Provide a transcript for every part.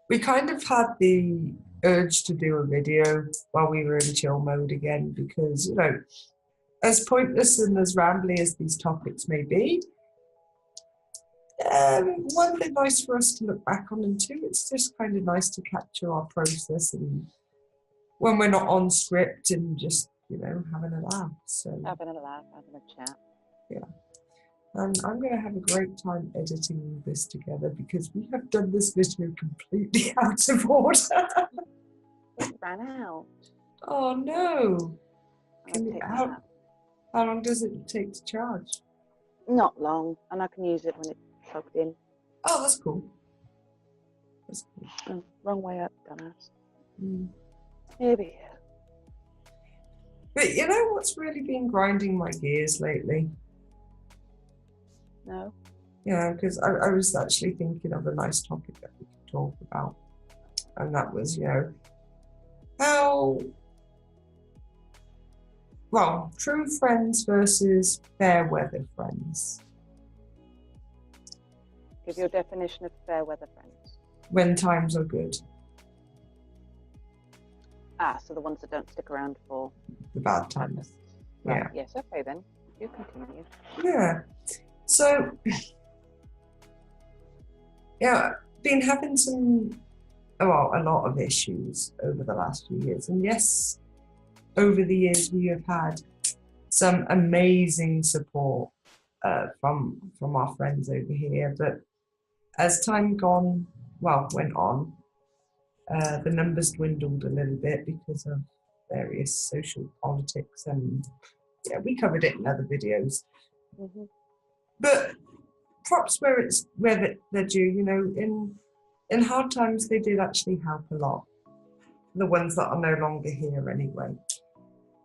we kind of had the urge to do a video while we were in chill mode again, because, as pointless and as rambly as these topics may be, one, they're nice for us to look back on, and two, it's just kind of nice to capture our process and when we're not on script and just, having a laugh. So having a laugh, having a chat. Yeah. And I'm going to have a great time editing this together because we have done this video completely out of order. It ran out. Oh no. How long does it take to charge? Not long, and I can use it when it's plugged in. Oh, that's cool. Oh, wrong way up, dumbass. Here we go. But you know what's really been grinding my gears lately? No. Yeah, because I was actually thinking of a nice topic that we could talk about. And that was, true friends versus fair weather friends. Give your definition of fair weather friends. When times are good. So the ones that don't stick around for the bad times. Right. Yeah. Yes, okay then. You continue. Yeah. So, been having a lot of issues over the last few years. And yes, over the years we have had some amazing support from our friends over here. But as time went on, the numbers dwindled a little bit because of various social politics, and we covered it in other videos. Mm-hmm. But props where they're due. In hard times they did actually help a lot. The ones that are no longer here anyway.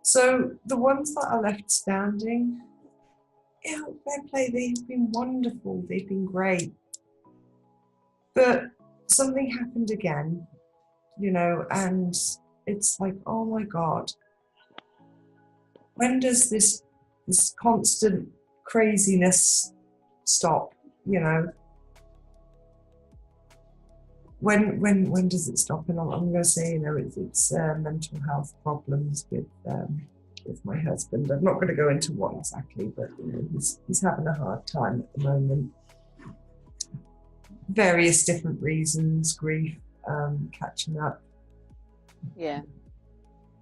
So the ones that are left standing, fair play, they've been wonderful, they've been great. But something happened again, and it's like, oh my God, when does this constant craziness stop? When does it stop? And I'm going to say, it's mental health problems with my husband. I'm not going to go into what exactly, but he's having a hard time at the moment. Various different reasons, grief, catching up. Yeah.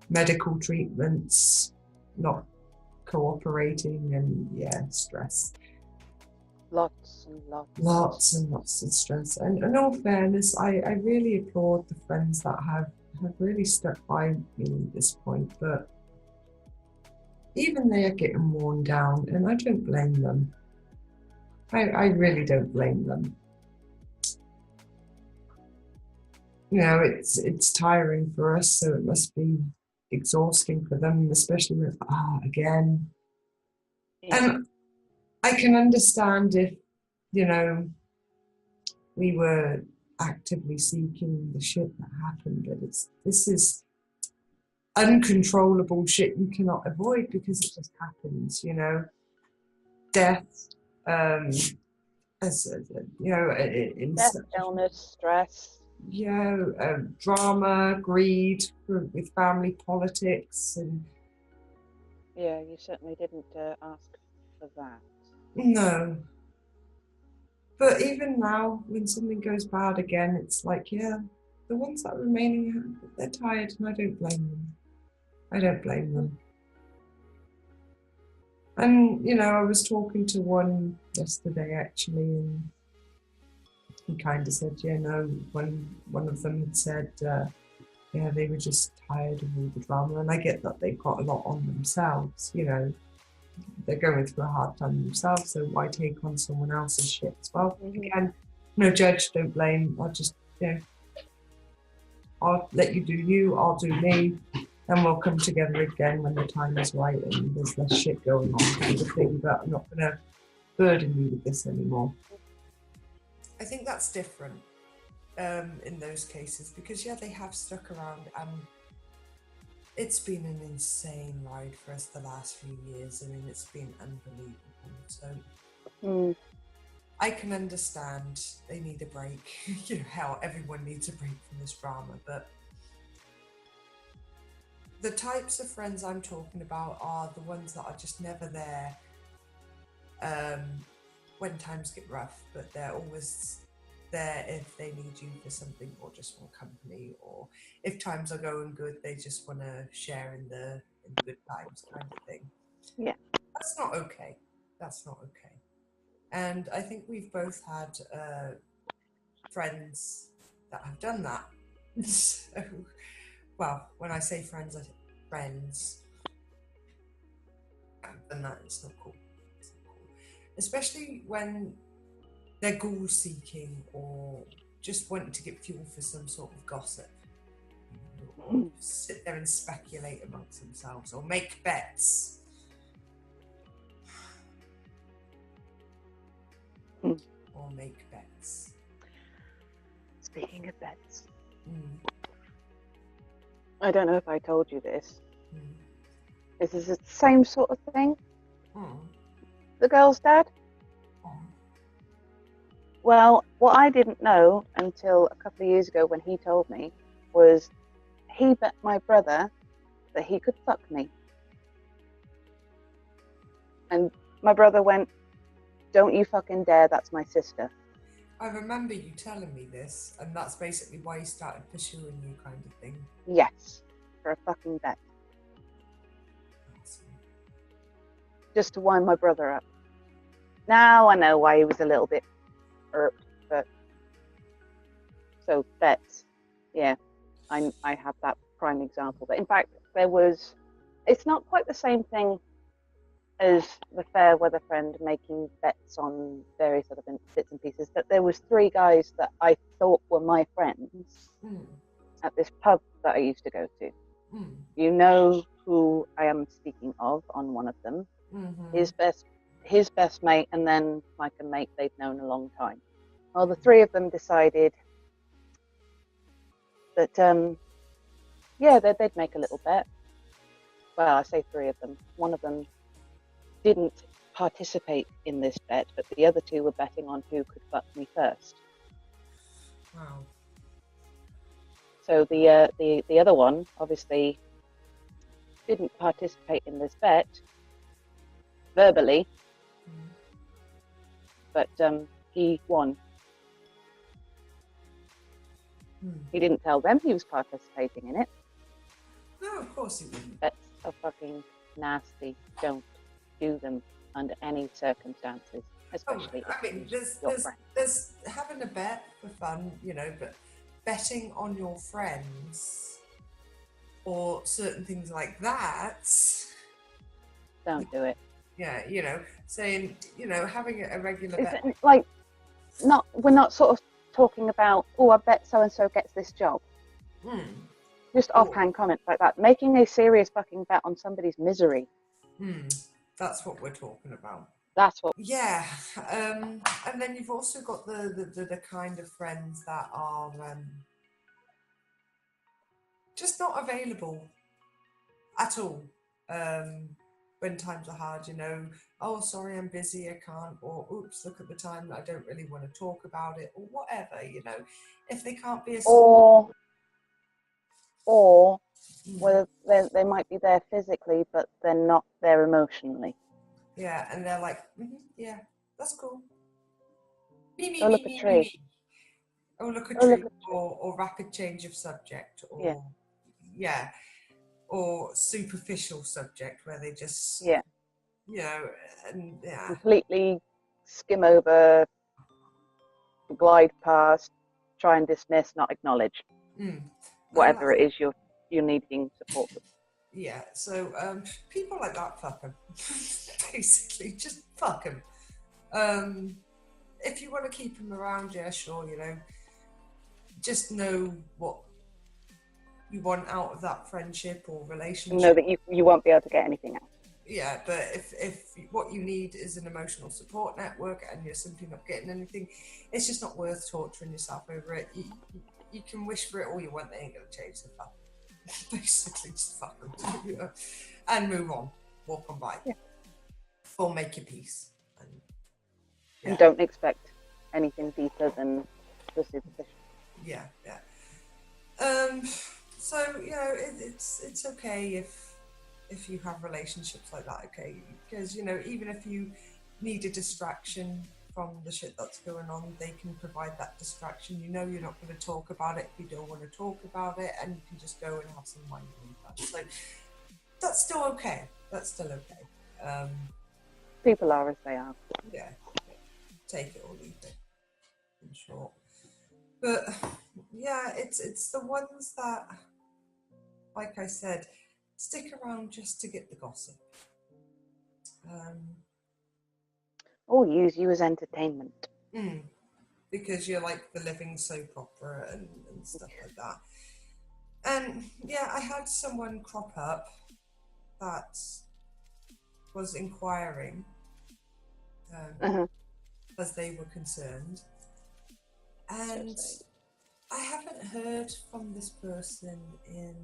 Medical treatments, not cooperating, and stress. Lots and lots. Lots and lots of stress. And in all fairness, I really applaud the friends that have really stuck by me at this point. But even they are getting worn down, and I don't blame them. I really don't blame them. It's tiring for us, so it must be exhausting for them, especially with again. Yeah. And I can understand if, we were actively seeking the shit that happened, but this is uncontrollable shit you cannot avoid because it just happens, death, death, illness, stress. Drama, greed with family politics, and you certainly didn't ask for that. No, but even now, when something goes bad again, it's like, the ones that are remaining, they're tired, and I don't blame them. And I was talking to one yesterday actually, and he kind of said, one of them had said, they were just tired of all the drama. And I get that they've got a lot on themselves, they're going through a hard time themselves, so why take on someone else's shit as well? Mm-hmm. Again, no judge, don't blame. I'll just, I'll let you do you, I'll do me, and we'll come together again when the time is right and there's less shit going on kind of thing, but I'm not going to burden you with this anymore. I think that's different in those cases because, they have stuck around, and it's been an insane ride for us the last few years. I mean, it's been unbelievable. So I can understand they need a break. You know, hell, everyone needs a break from this drama, but the types of friends I'm talking about are the ones that are just never there when times get rough, but they're always there if they need you for something or just want company, or if times are going good, they just want to share in the good times kind of thing. Yeah. That's not okay. That's not okay. And I think we've both had friends that have done that. So, well, when I say friends, I say friends have done that. It's not cool. It's not cool. Especially when they're goal seeking or just wanting to get fuel for some sort of gossip. Or sit there and speculate amongst themselves or make bets. Or make bets. Speaking of bets, Mm. I don't know if I told you this. Mm. This is the same sort of thing. Mm. The girl's dad. Mm. Well, what I didn't know until a couple of years ago when he told me was he bet my brother that he could fuck me. And my brother went, "Don't you fucking dare, that's my sister." I remember you telling me this, and that's basically why he started pursuing you, kind of thing. Yes, for a fucking bet. Awesome. Just to wind my brother up. Now I know why he was a little bit irked, but so bets, yeah, I have that prime example. But in fact, it's not quite the same thing as the fair weather friend making bets on various other bits and pieces, but there was 3 guys that I thought were my friends at this pub that I used to go to. You know who I am speaking of on one of them. Mm-hmm. His best mate, and then like a mate they'd known a long time. Well, the 3 of them decided that they'd make a little bet. Well, I say 3 of them. One of them didn't participate in this bet, but the other 2 were betting on who could fuck me first. Wow. So the other one obviously didn't participate in this bet verbally, but he won. He didn't tell them he was participating in it. No, of course he wouldn't. Bets are fucking nasty. Don't do them under any circumstances, especially I mean, there's having a bet for fun, you know, but betting on your friends or certain things like that. Don't do it. Yeah, you know, saying, you know, having a regular bet. Like, we're not sort of talking about, oh, I bet so and so gets this job. Just offhand comments like that. Making a serious fucking bet on somebody's misery. That's what we're talking about. That's what. Yeah, and then you've also got the kind of friends that are just not available at all when times are hard, you know. Oh, sorry, I'm busy, I can't, or oops, look at the time, I don't really want to talk about it, or whatever, you know. If they can't be a or whether they might be there physically, but they're not there emotionally. Yeah, and they're like, yeah, that's cool. Go look a tree. Or look a tree, or rapid change of subject, or yeah, or superficial subject where they just you know, and completely skim over, glide past, try and dismiss, not acknowledge whatever it is you're needing support with. Yeah, so people like that, fuck them. Basically, just fuck them. If you want to keep them around, yeah, sure, you know, just know what you want out of that friendship or relationship. Know that you won't be able to get anything else. Yeah, but if what you need is an emotional support network and you're simply not getting anything, it's just not worth torturing yourself over it. You can wish for it all you want, they ain't going to change the fuck. Basically, just fuck them. You know? And move on. Walk on by. Yeah. Or make your peace. And And don't expect anything deeper than the superficial. Yeah, yeah. So you know, it's okay if you have relationships like that, okay? Because you know, even if you need a distraction from the shit that's going on, they can provide that distraction. You know, you're not going to talk about it if you don't want to talk about it, and you can just go and have some mindful fun. So that's still okay. That's still okay. People are as they are. Yeah, take it or leave it, in short. But yeah, it's the ones that, like I said, stick around just to get the gossip. Or use you as entertainment. Because you're like the living soap opera and stuff like that. And yeah, I had someone crop up that was inquiring as they were concerned. And I haven't heard from this person in,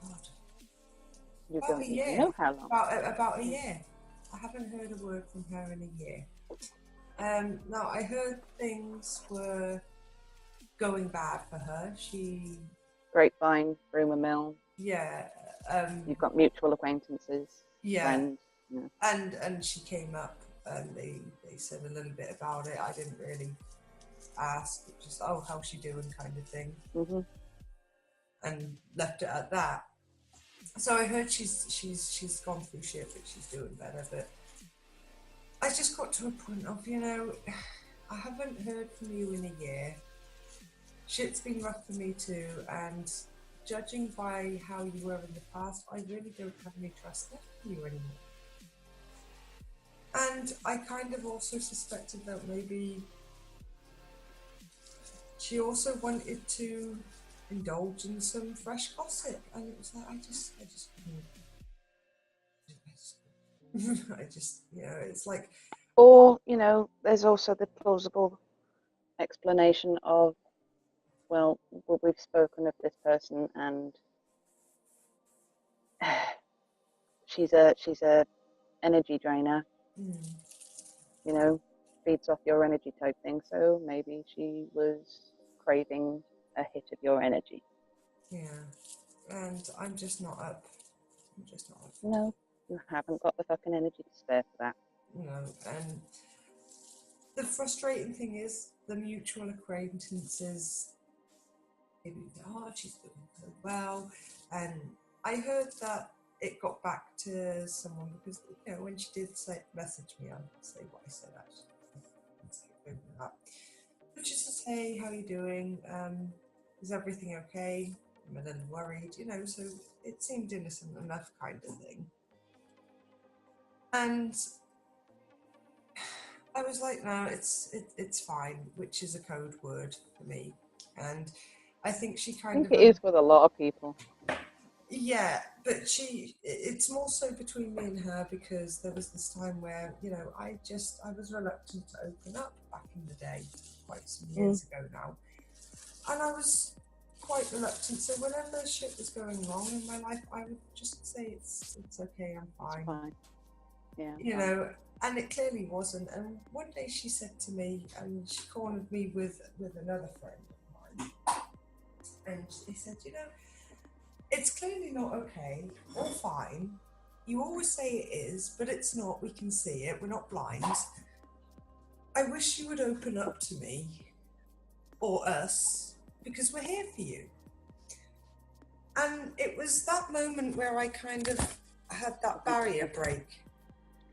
God, about a year. Know how long? About a year. I haven't heard a word from her in a year. Now, I heard things were going bad for her. She... Grapevine, rumour mill. Yeah. You've got mutual acquaintances, friends. Yeah. And she came up and they said a little bit about it. I didn't really ask, just, oh, how's she doing kind of thing. And left it at that. So I heard she's gone through shit, but she's doing better. But I just got to a point of, you know, I haven't heard from you in a year. Shit's been rough for me too, and judging by how you were in the past, I really don't have any trust left in you anymore. And I kind of also suspected that maybe she also wanted to indulge in some fresh gossip, and it was like I just couldn't. I just, you know, it's like... Or, you know, there's also the plausible explanation of, well, we've spoken of this person and she's a energy drainer. You know, feeds off your energy type thing. So maybe she was craving a hit of your energy. Yeah, and I'm just not up. No, you haven't got the fucking energy to spare for that. No, and the frustrating thing is the mutual acquaintances. Maybe, oh, she's doing so well, and I heard that it got back to someone because, you know, when she did message me, I'll say what I said actually. But just to say, how are you doing? Is everything okay? I'm a little worried, you know, so it seemed innocent enough kind of thing. And I was like, no, it's fine, which is a code word for me. And I think she kind of... I think it is with a lot of people. Yeah, but it's more so between me and her, because there was this time where, you know, I was reluctant to open up back in the day, quite some years ago now. And I was quite reluctant. So whenever shit was going wrong in my life, I would just say it's okay, I'm fine. It's fine. Yeah. You know, and it clearly wasn't. And one day she said to me, and she cornered me with another friend of mine, and she said, you know, it's clearly not okay or fine. You always say it is, but it's not. We can see it. We're not blind. I wish you would open up to me or us, because we're here for you. And it was that moment where I kind of had that barrier break.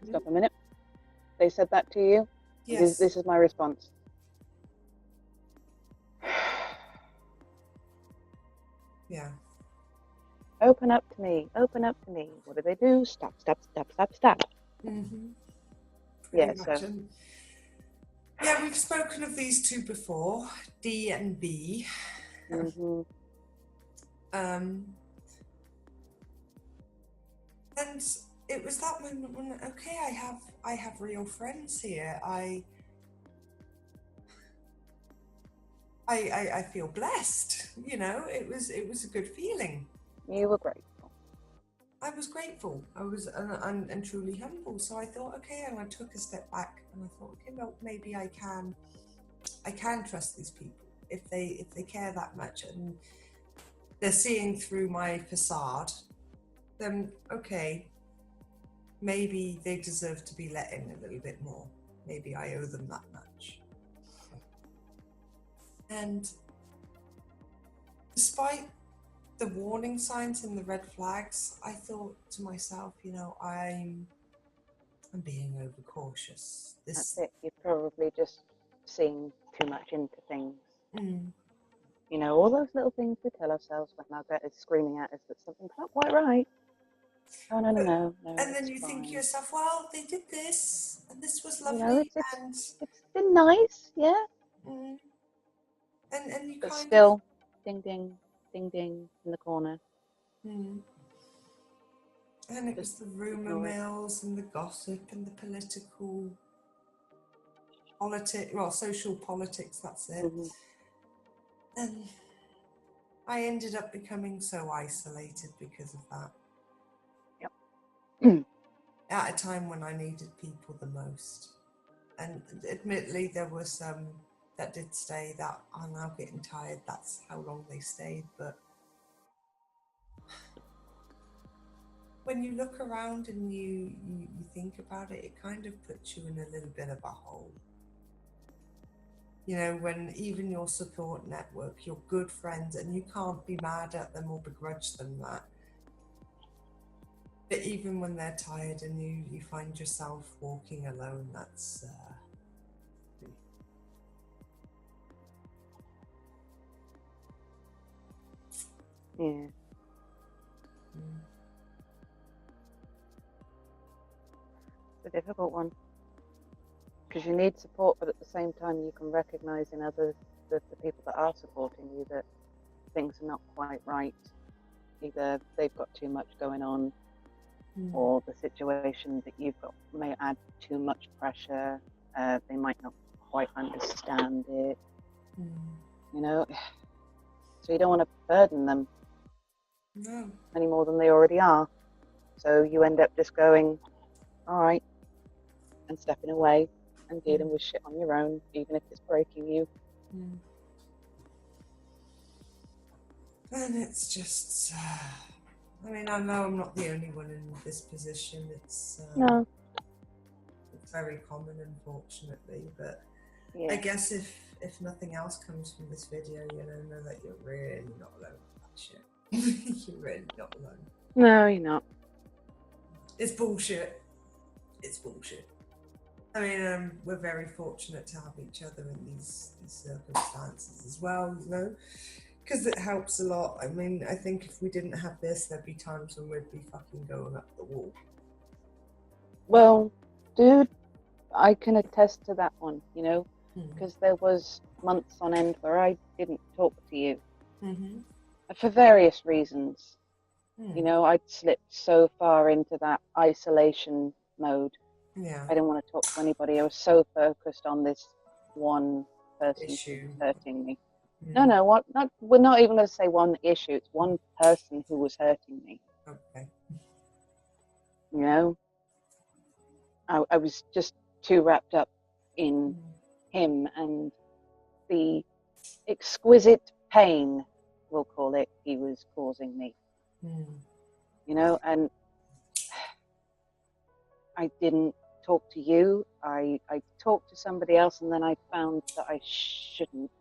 Stop a minute. They said that to you? Yes. This is my response. Yeah. Open up to me. Open up to me. What do? Stop. Mm-hmm. Yeah, so... Yeah, we've spoken of these two before, D and B. Mm-hmm. And it was that moment when, okay, I have real friends here. I feel blessed. You know, it was a good feeling. You were grateful. I was grateful. I was and truly humble. So I thought, okay, and I took a step back and I thought, okay, well, maybe I can trust these people if they care that much and they're seeing through my facade. Then okay, maybe they deserve to be let in a little bit more. Maybe I owe them that much. And despite the warning signs and the red flags, I thought to myself, I'm being overcautious. That's it. You've probably just seen too much into things. Mm. You know, all those little things we tell ourselves when our gut is screaming at us that something's not quite right. Oh, no. And then you fine. think to yourself, well, they did this, and this was lovely, you know, and it's been nice, yeah. mm, and you But kind still, ding, ding, ding, ding in the corner. mm. And it was the rumour mills and the gossip and the social politics, that's it. Mm-hmm. And I ended up becoming so isolated because of that. Yep. At a time when I needed people the most. And admittedly, there were some that did stay that are now getting tired. That's how long they stayed. But when you look around and you think about it, it kind of puts you in a little bit of a hole. You know, when even your support network, your good friends, and you can't be mad at them or begrudge them that. But even when they're tired and you find yourself walking alone, that's... Yeah. Mm. It's a difficult one. Because you need support, but at the same time you can recognise in others, the people that are supporting you, that things are not quite right. Either they've got too much going on, or the situation that you've got may add too much pressure. They might not quite understand it. You know, so you don't want to burden them any more than they already are. So you end up just going, all right, and stepping away and dealing with shit on your own, even if it's breaking you. And it's just, I mean, I know I'm not the only one in this position. It's it's very common, unfortunately. But yeah. I guess if nothing else comes from this video, know that you're really not alone with that shit. You're really not alone. No, you're not. It's bullshit. It's bullshit. I mean, we're very fortunate to have each other in these circumstances as well, because it helps a lot. I mean, I think if we didn't have this, there'd be times when we'd be fucking going up the wall. Well, dude, I can attest to that one, because there was months on end where I didn't talk to you for various reasons. I'd slipped so far into that isolation mode. Yeah. I didn't want to talk to anybody. I was so focused on this one person issue hurting me. No, we're not even going to say one issue. It's one person who was hurting me. Okay. I was just too wrapped up in him and the exquisite pain, we'll call it, he was causing me. And I didn't talk to you. I talked to somebody else, and then I found that I shouldn't.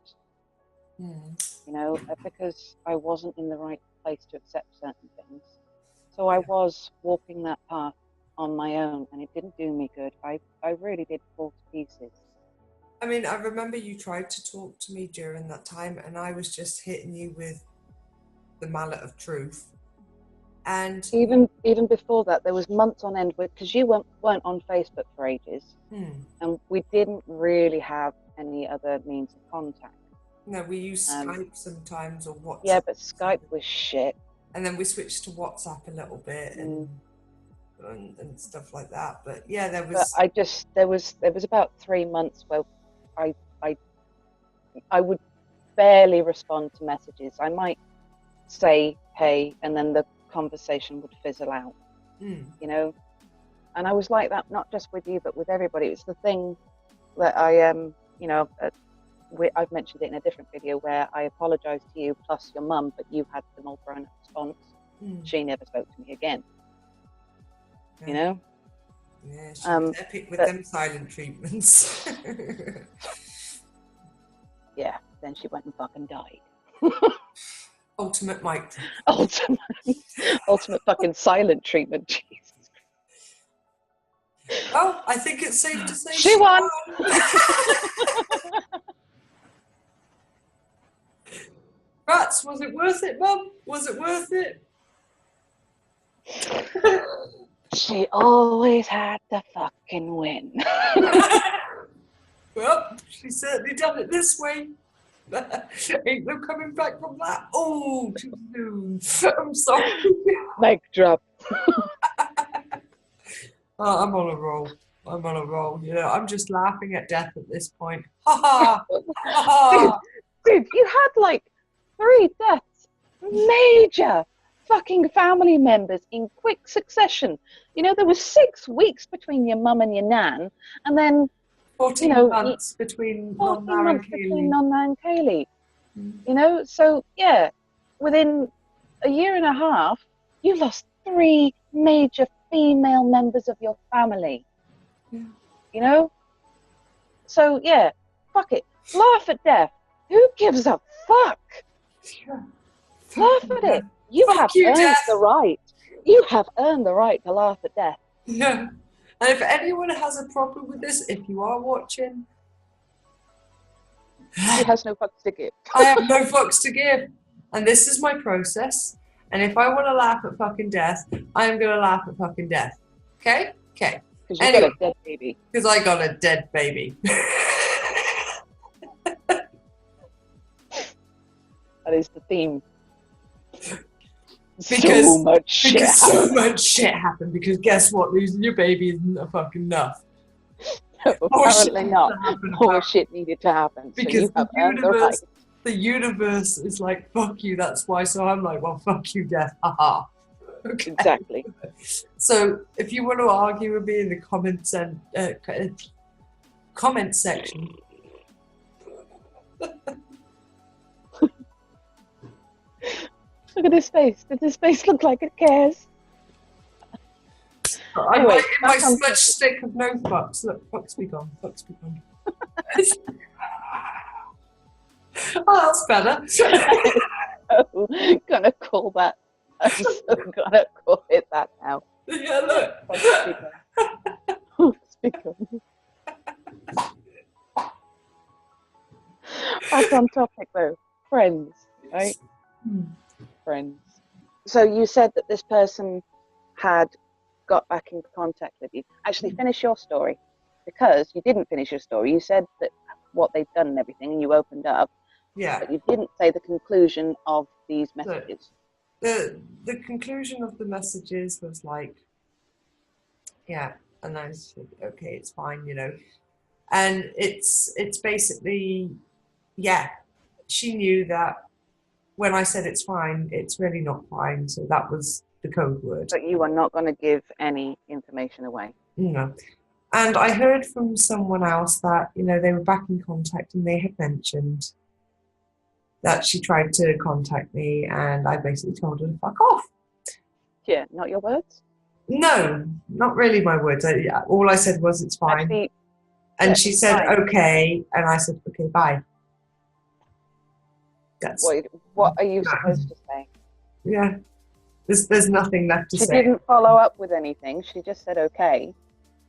Because I wasn't in the right place to accept certain things. So I was walking that path on my own, and it didn't do me good. I really did fall to pieces. I mean, I remember you tried to talk to me during that time, and I was just hitting you with the mallet of truth. And even before that, there was months on end, because you weren't on Facebook for ages, and we didn't really have any other means of contact. No, we used Skype sometimes or WhatsApp. Yeah, but Skype was shit. And then we switched to WhatsApp a little bit and stuff like that. But yeah, there was. But there was about 3 months where I would barely respond to messages. I might say hey, and then the conversation would fizzle out, Mm. you know. And I was like that, not just with you, but with everybody. It's the thing that I you know, I've mentioned it in a different video where I apologized to you plus your mum, but you had an all grown up response. Mm. She never spoke to me again. Yeah. You know? Yeah, she was epic with them silent treatments. Yeah, then she went and fucking died. Ultimate mic. Ultimate fucking silent treatment. Jesus. Well, I think it's safe to say she won. Rats, was it worth it, Mum? Was it worth it? She always had to fucking win. Well, she certainly done it this way. Ain't no coming back from that. Oh, too soon. I'm sorry. Mic drop. Oh, I'm on a roll. I'm on a roll. You know, I'm just laughing at death at this point. Ha ha! Ha ha! Dude, you had like 3 deaths. Major fucking family members in quick succession. You know, there was 6 weeks between your mum and your nan, and then 14 months between 14 Nonna months and between Kaylee. Nonna and Kaylee. You know, so yeah, within a year and a half, you lost 3 major female members of your family. Yeah. You know? So yeah, fuck it. Laugh at death. Who gives a fuck? Yeah. Laugh at it. You have earned the right. You have earned the right to laugh at death. Yeah. And if anyone has a problem with this, if you are watching, She has no fucks to give. I have no fucks to give. And this is my process. And if I want to laugh at fucking death, I am going to laugh at fucking death. Okay? Okay. Because you got a dead baby. Because I got a dead baby. That is the theme. Because so much shit happened. Because guess what? Losing your baby isn't a fucking enough. No, apparently not. More shit needed to happen. Because so you have earned the right. The universe is like, fuck you, that's why. So I'm like, well, fuck you, death. Haha. Okay. Exactly. So if you want to argue with me in the comments and comment section. Look at his face. Does his face look like it cares? Anyway, my smudge stick of no fucks. Look, fucks be gone. Fucks be gone. Oh, that's better. I'm gonna call that. I'm so gonna call it that now. Yeah, look. Back on topic though. Friends, right? Friends. So you said that this person had got back in contact with you. Actually, finish your story, because you didn't finish your story. You said that what they'd done and everything, and you opened up. Yeah. But you didn't say the conclusion of these messages. The conclusion of the messages was like, yeah, and I was like, okay, it's fine, you know. And it's basically, yeah, she knew that when I said it's fine, it's really not fine. So that was the code word. But you are not going to give any information away. No. And I heard from someone else that, you know, they were back in contact and they had mentioned that she tried to contact me and I basically told her to fuck off. Yeah, not your words? No, not really my words. All I said was it's fine. Actually, and yeah, she said, fine. Okay. And I said, okay, bye. That's what are you supposed to say? Yeah. There's nothing left to say. She didn't follow up with anything. She just said, okay.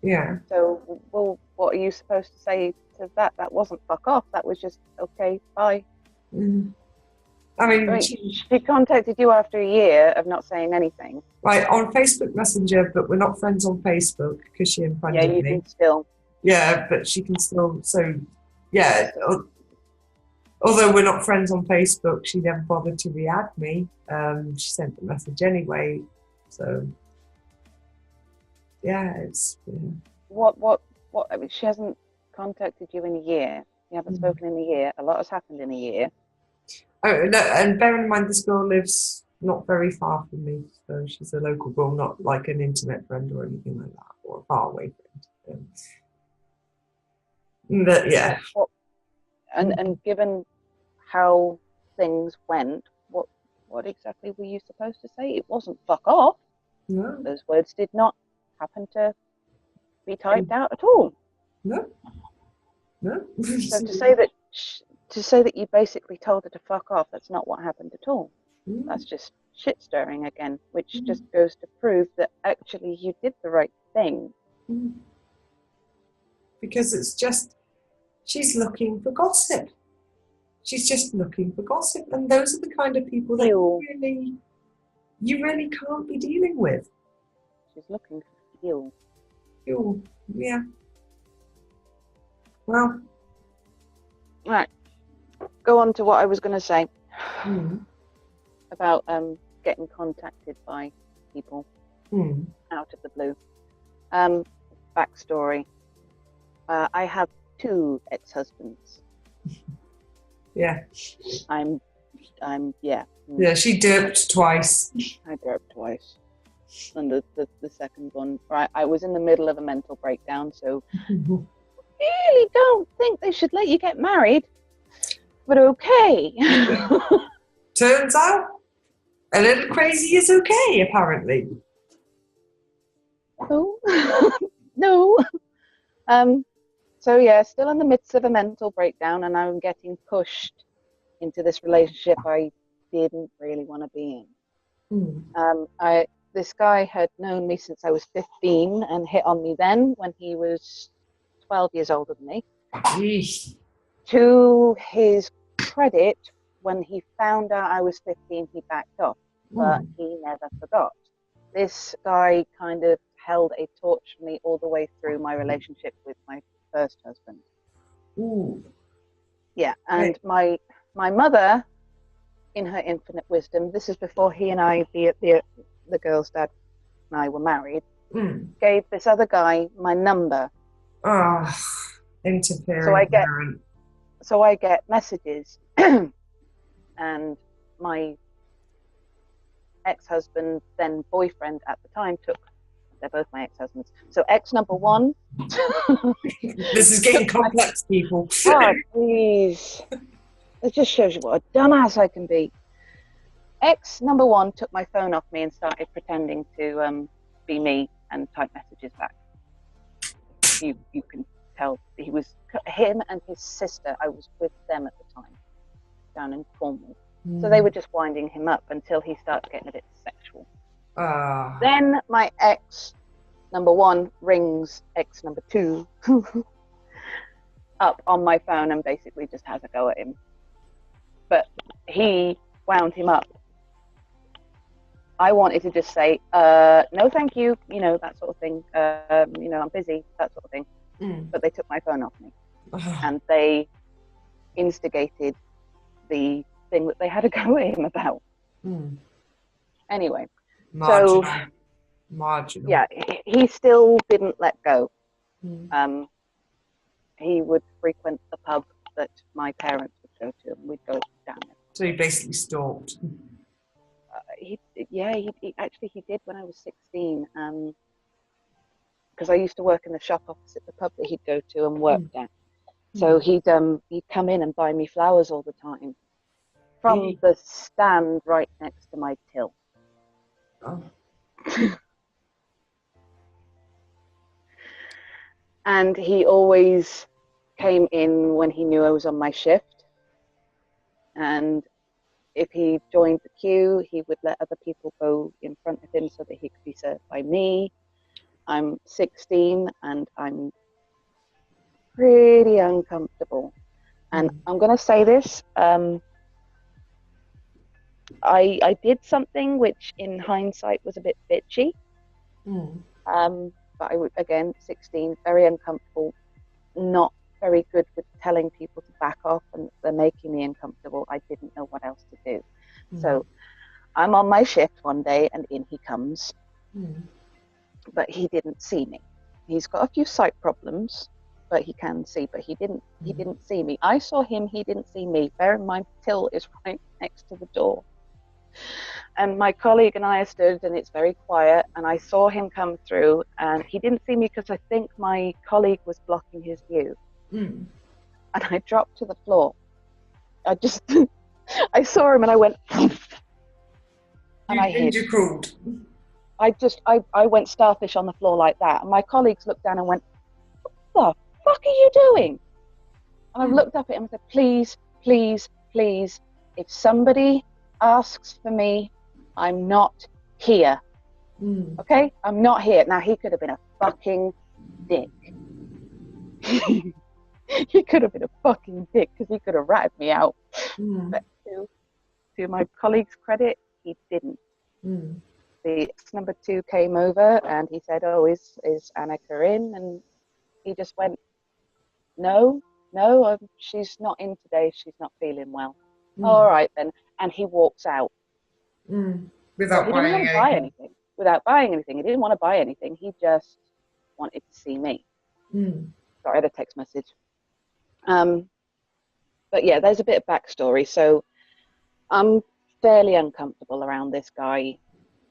Yeah. So, well, what are you supposed to say to that? That wasn't fuck off. That was just, okay, bye. Mm. I mean, she contacted you after a year of not saying anything. Right, on Facebook Messenger, but we're not friends on Facebook because she unfriended me. Yeah, you can still. Yeah, but she can still, so, yeah. Although we're not friends on Facebook, she never bothered to re-add me. She sent the message anyway, so, yeah, it's... Yeah. What, I mean, she hasn't contacted you in a year. You haven't spoken in a year. A lot has happened in a year. Oh, no, and bear in mind this girl lives not very far from me. So she's a local girl, not like an internet friend or anything like that, or a faraway friend. But yeah. And given how things went, what exactly were you supposed to say? It wasn't fuck off. No. Those words did not happen to be typed out at all. No. No. So to say that you basically told her to fuck off, that's not what happened at all. That's just shit stirring again, which just goes to prove that actually you did the right thing. Because it's just, she's looking for gossip. She's just looking for gossip, and those are the kind of people that you really can't be dealing with. She's looking for fuel. Fuel, yeah. Well, right. Go on to what I was going to say about getting contacted by people out of the blue. Backstory: I have 2 ex-husbands. Yeah. Yeah. Yeah, she derped twice. I derped twice. And the second one, right, I was in the middle of a mental breakdown, so really don't think they should let you get married. But okay. Turns out, a little crazy is okay, apparently. No. No. So yeah, still in the midst of a mental breakdown, and I'm getting pushed into this relationship I didn't really want to be in. This guy had known me since I was 15 and hit on me then when he was 12 years older than me. Jeez. To his credit, when he found out I was 15, he backed off, but he never forgot. This guy kind of held a torch for me all the way through my relationship with my first husband. Ooh. Yeah, and my mother, in her infinite wisdom, this is before he and I, the girl's dad and I were married, gave this other guy my number. Interfering parent. So I get messages, and my ex-husband, then boyfriend at the time, they're both my ex-husbands. So ex number 1. This is getting complex, people. Oh, please. It just shows you what a dumbass I can be. Ex number 1 took my phone off me and started pretending to be me and type messages back. You can tell him and his sister, I was with them at the time, down in Cornwall. So they were just winding him up until he started getting a bit sexual. Then my ex number 1 rings ex number 2 up on my phone and basically just has a go at him. But he wound him up. I wanted to just say, no, thank you, that sort of thing. I'm busy, that sort of thing. But they took my phone off me. And they instigated the thing that they had to go at him about. Anyway. Marginal. Yeah, he still didn't let go. He would frequent the pub that my parents would go to, and we'd go down there. So he basically stalked. He actually did when I was 16. Because I used to work in the shop opposite the pub that he'd go to and worked at. So he'd come in and buy me flowers all the time from the stand right next to my till. Oh. And he always came in when he knew I was on my shift. And if he joined the queue, he would let other people go in front of him so that he could be served by me. I'm 16 and I'm pretty uncomfortable. And I'm going to say this. I did something which in hindsight was a bit bitchy. But I would, again, 16, very uncomfortable, not very good with telling people to back off, and they're making me uncomfortable. I didn't know what else to do. So I'm on my shift one day and in he comes, but he didn't see me. He's got a few sight problems, but he can see, but he didn't see me. I saw him, he didn't see me. Bear in mind, till is right next to the door. And my colleague and I stood, and it's very quiet, and I saw him come through, and he didn't see me because I think my colleague was blocking his view. Mm. And I dropped to the floor. I just, I saw him and I went, and I hid. You crawled. I went starfish on the floor like that. And my colleagues looked down and went, what the fuck are you doing? And I looked up at him and said, please, please, please, if somebody asks for me, I'm not here. Okay? I'm not here. Now, he could have been a fucking dick. He could have been a fucking dick because he could have ratted me out. But to my colleague's credit, he didn't. The number 2 came over and he said, oh, is Annika in? And he just went, no, she's not in today. She's not feeling well. All right then. And he walks out. Without he didn't want to buy anything. Without buying anything. He didn't want to buy anything. He just wanted to see me. Sorry, I had a text message. But yeah, there's a bit of backstory. So I'm fairly uncomfortable around this guy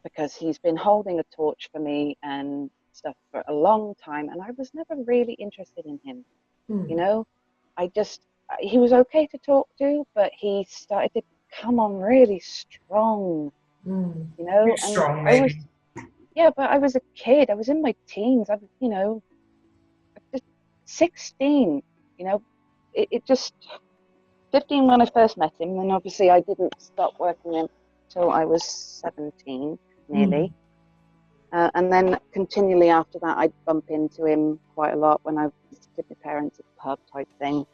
because he's been holding a torch for me and stuff for a long time, and I was never really interested in him. You know, he was okay to talk to, but he started to come on really strong. You know, Too strong, maybe. But I was a kid. I was in my teens. I was, you know, just 16. You know, it just 15 when I first met him, and obviously I didn't stop working until I was 17, nearly. And then continually after that, I'd bump into him quite a lot when I visited my parents at the pub type thing.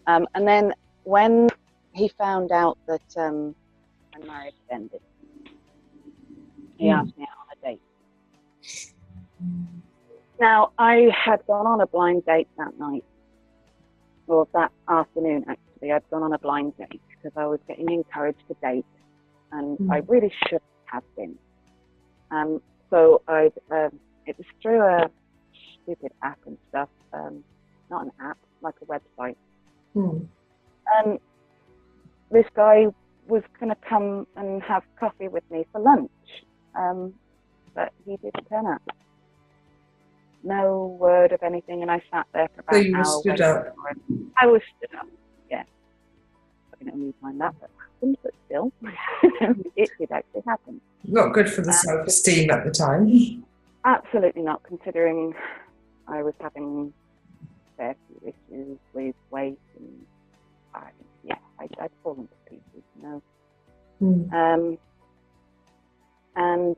And then when he found out that my marriage had ended, he asked me out on a date. Now, I had gone on a blind date that night, or that afternoon actually. I'd gone on a blind date because I was getting encouraged to date, and I really shouldn't have been. So it was through a stupid app and stuff, not an app, like a website. And this guy was going to come and have coffee with me for lunch, but he didn't turn up. No word of anything, and I sat there for about an hour. So you stood up? I was stood up, yeah. I don't know when that happened, but still, it did actually happen. Not good for the self-esteem at the time. Absolutely not, considering I was having fair few issues with weight, and I'd fallen to pieces, you know. And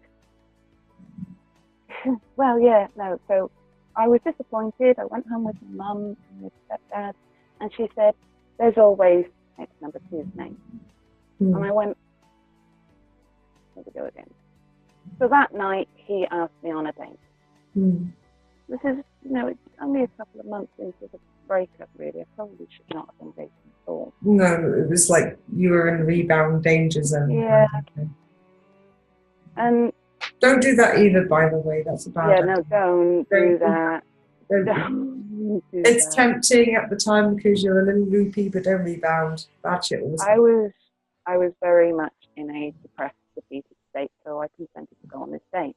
well, yeah, no. So I was disappointed. I went home with my mum and with stepdad, and she said, "There's always X number 2's name." And I went, "Here we go again." So that night, he asked me on a date. This is, you know, it's only a couple of months into the breakup, really. I probably should not have been dating at all. No, it was like you were in rebound danger zone. Yeah. And don't do that either, by the way. That's a bad idea. No, don't do that. Don't do it's tempting at the time because you're a little loopy, but don't rebound. Bad shit always. I was very much in a depressed, defeated state, so I consented to go on this date.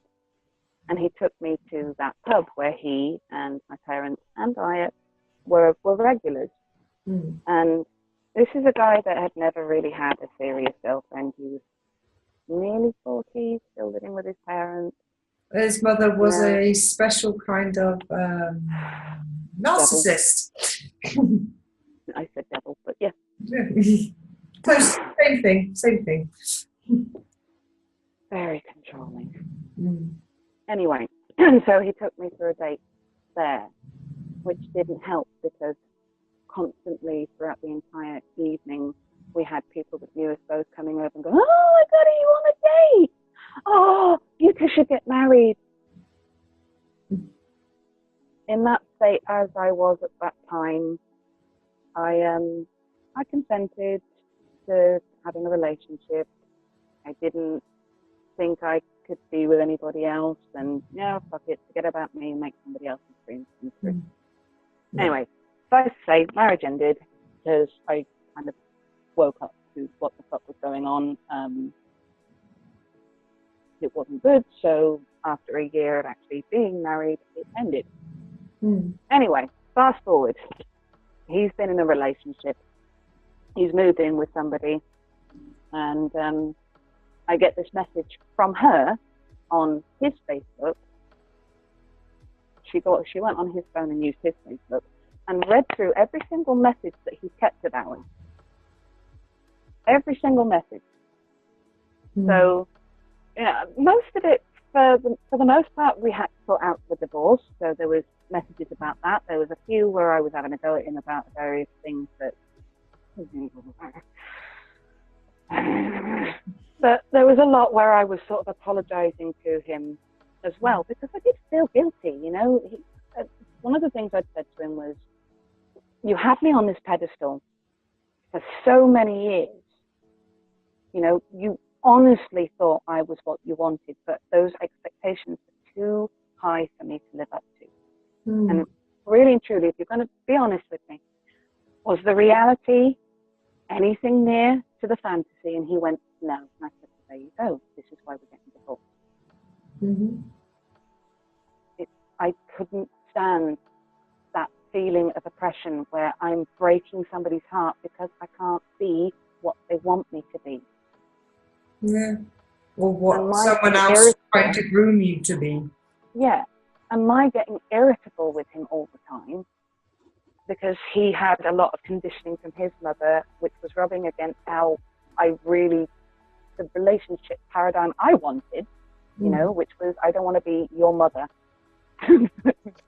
And he took me to that pub where he and my parents and I were regulars. And this is a guy that had never really had a serious girlfriend. He was nearly 40, still living with his parents. His mother was a special kind of narcissist. I said devil, but yeah. Close, same thing. Very controlling. Anyway, so he took me for a date there, which didn't help because constantly throughout the entire evening, we had people that knew us both coming over and going, "Oh my God, are you on a date? Oh, you two should get married." In that state, as I was at that time, I consented to having a relationship. I didn't think I could be with anybody else, and fuck it, forget about me and make somebody else's dreams come true. Anyway, suffice to say, marriage ended because I kind of woke up to what the fuck was going on. it wasn't good. So after a year of actually being married, it ended. Anyway, fast forward. He's been in a relationship. He's moved in with somebody, and I get this message from her on his Facebook. She went on his phone and used his Facebook and read through every single message that he kept of ours. Every single message. So, you know, most of it, for the most part, we had to sort out the divorce. So there was messages about that. There was a few where I was having a go at him about various things that. But there was a lot where I was sort of apologising to him as well, because I did feel guilty, you know. One of the things I'd said to him was, you had me on this pedestal for so many years. You know, you honestly thought I was what you wanted, but those expectations were too high for me to live up to. And really and truly, if you're going to be honest with me, was the reality anything near to the fantasy? And he went, no. And I said, there you go. This is why we're getting divorced. I couldn't stand that feeling of oppression where I'm breaking somebody's heart because I can't be what they want me to be. Yeah. Or what someone else is trying to groom you to be. Yeah. And my getting irritable with him all the time, because he had a lot of conditioning from his mother, which was rubbing against how the relationship paradigm I wanted, you know, which was, I don't want to be your mother.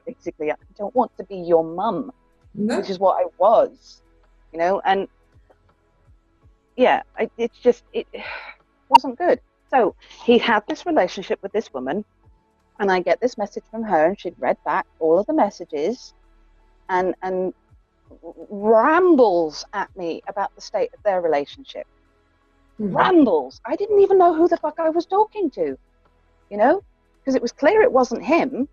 Basically, I don't want to be your mum, which is what I was, you know. And yeah, it wasn't good. So he had this relationship with this woman, and I get this message from her, and she'd read back all of the messages and rambles at me about the state of their relationship. Rambles. I didn't even know who the fuck I was talking to, you know, because it was clear it wasn't him.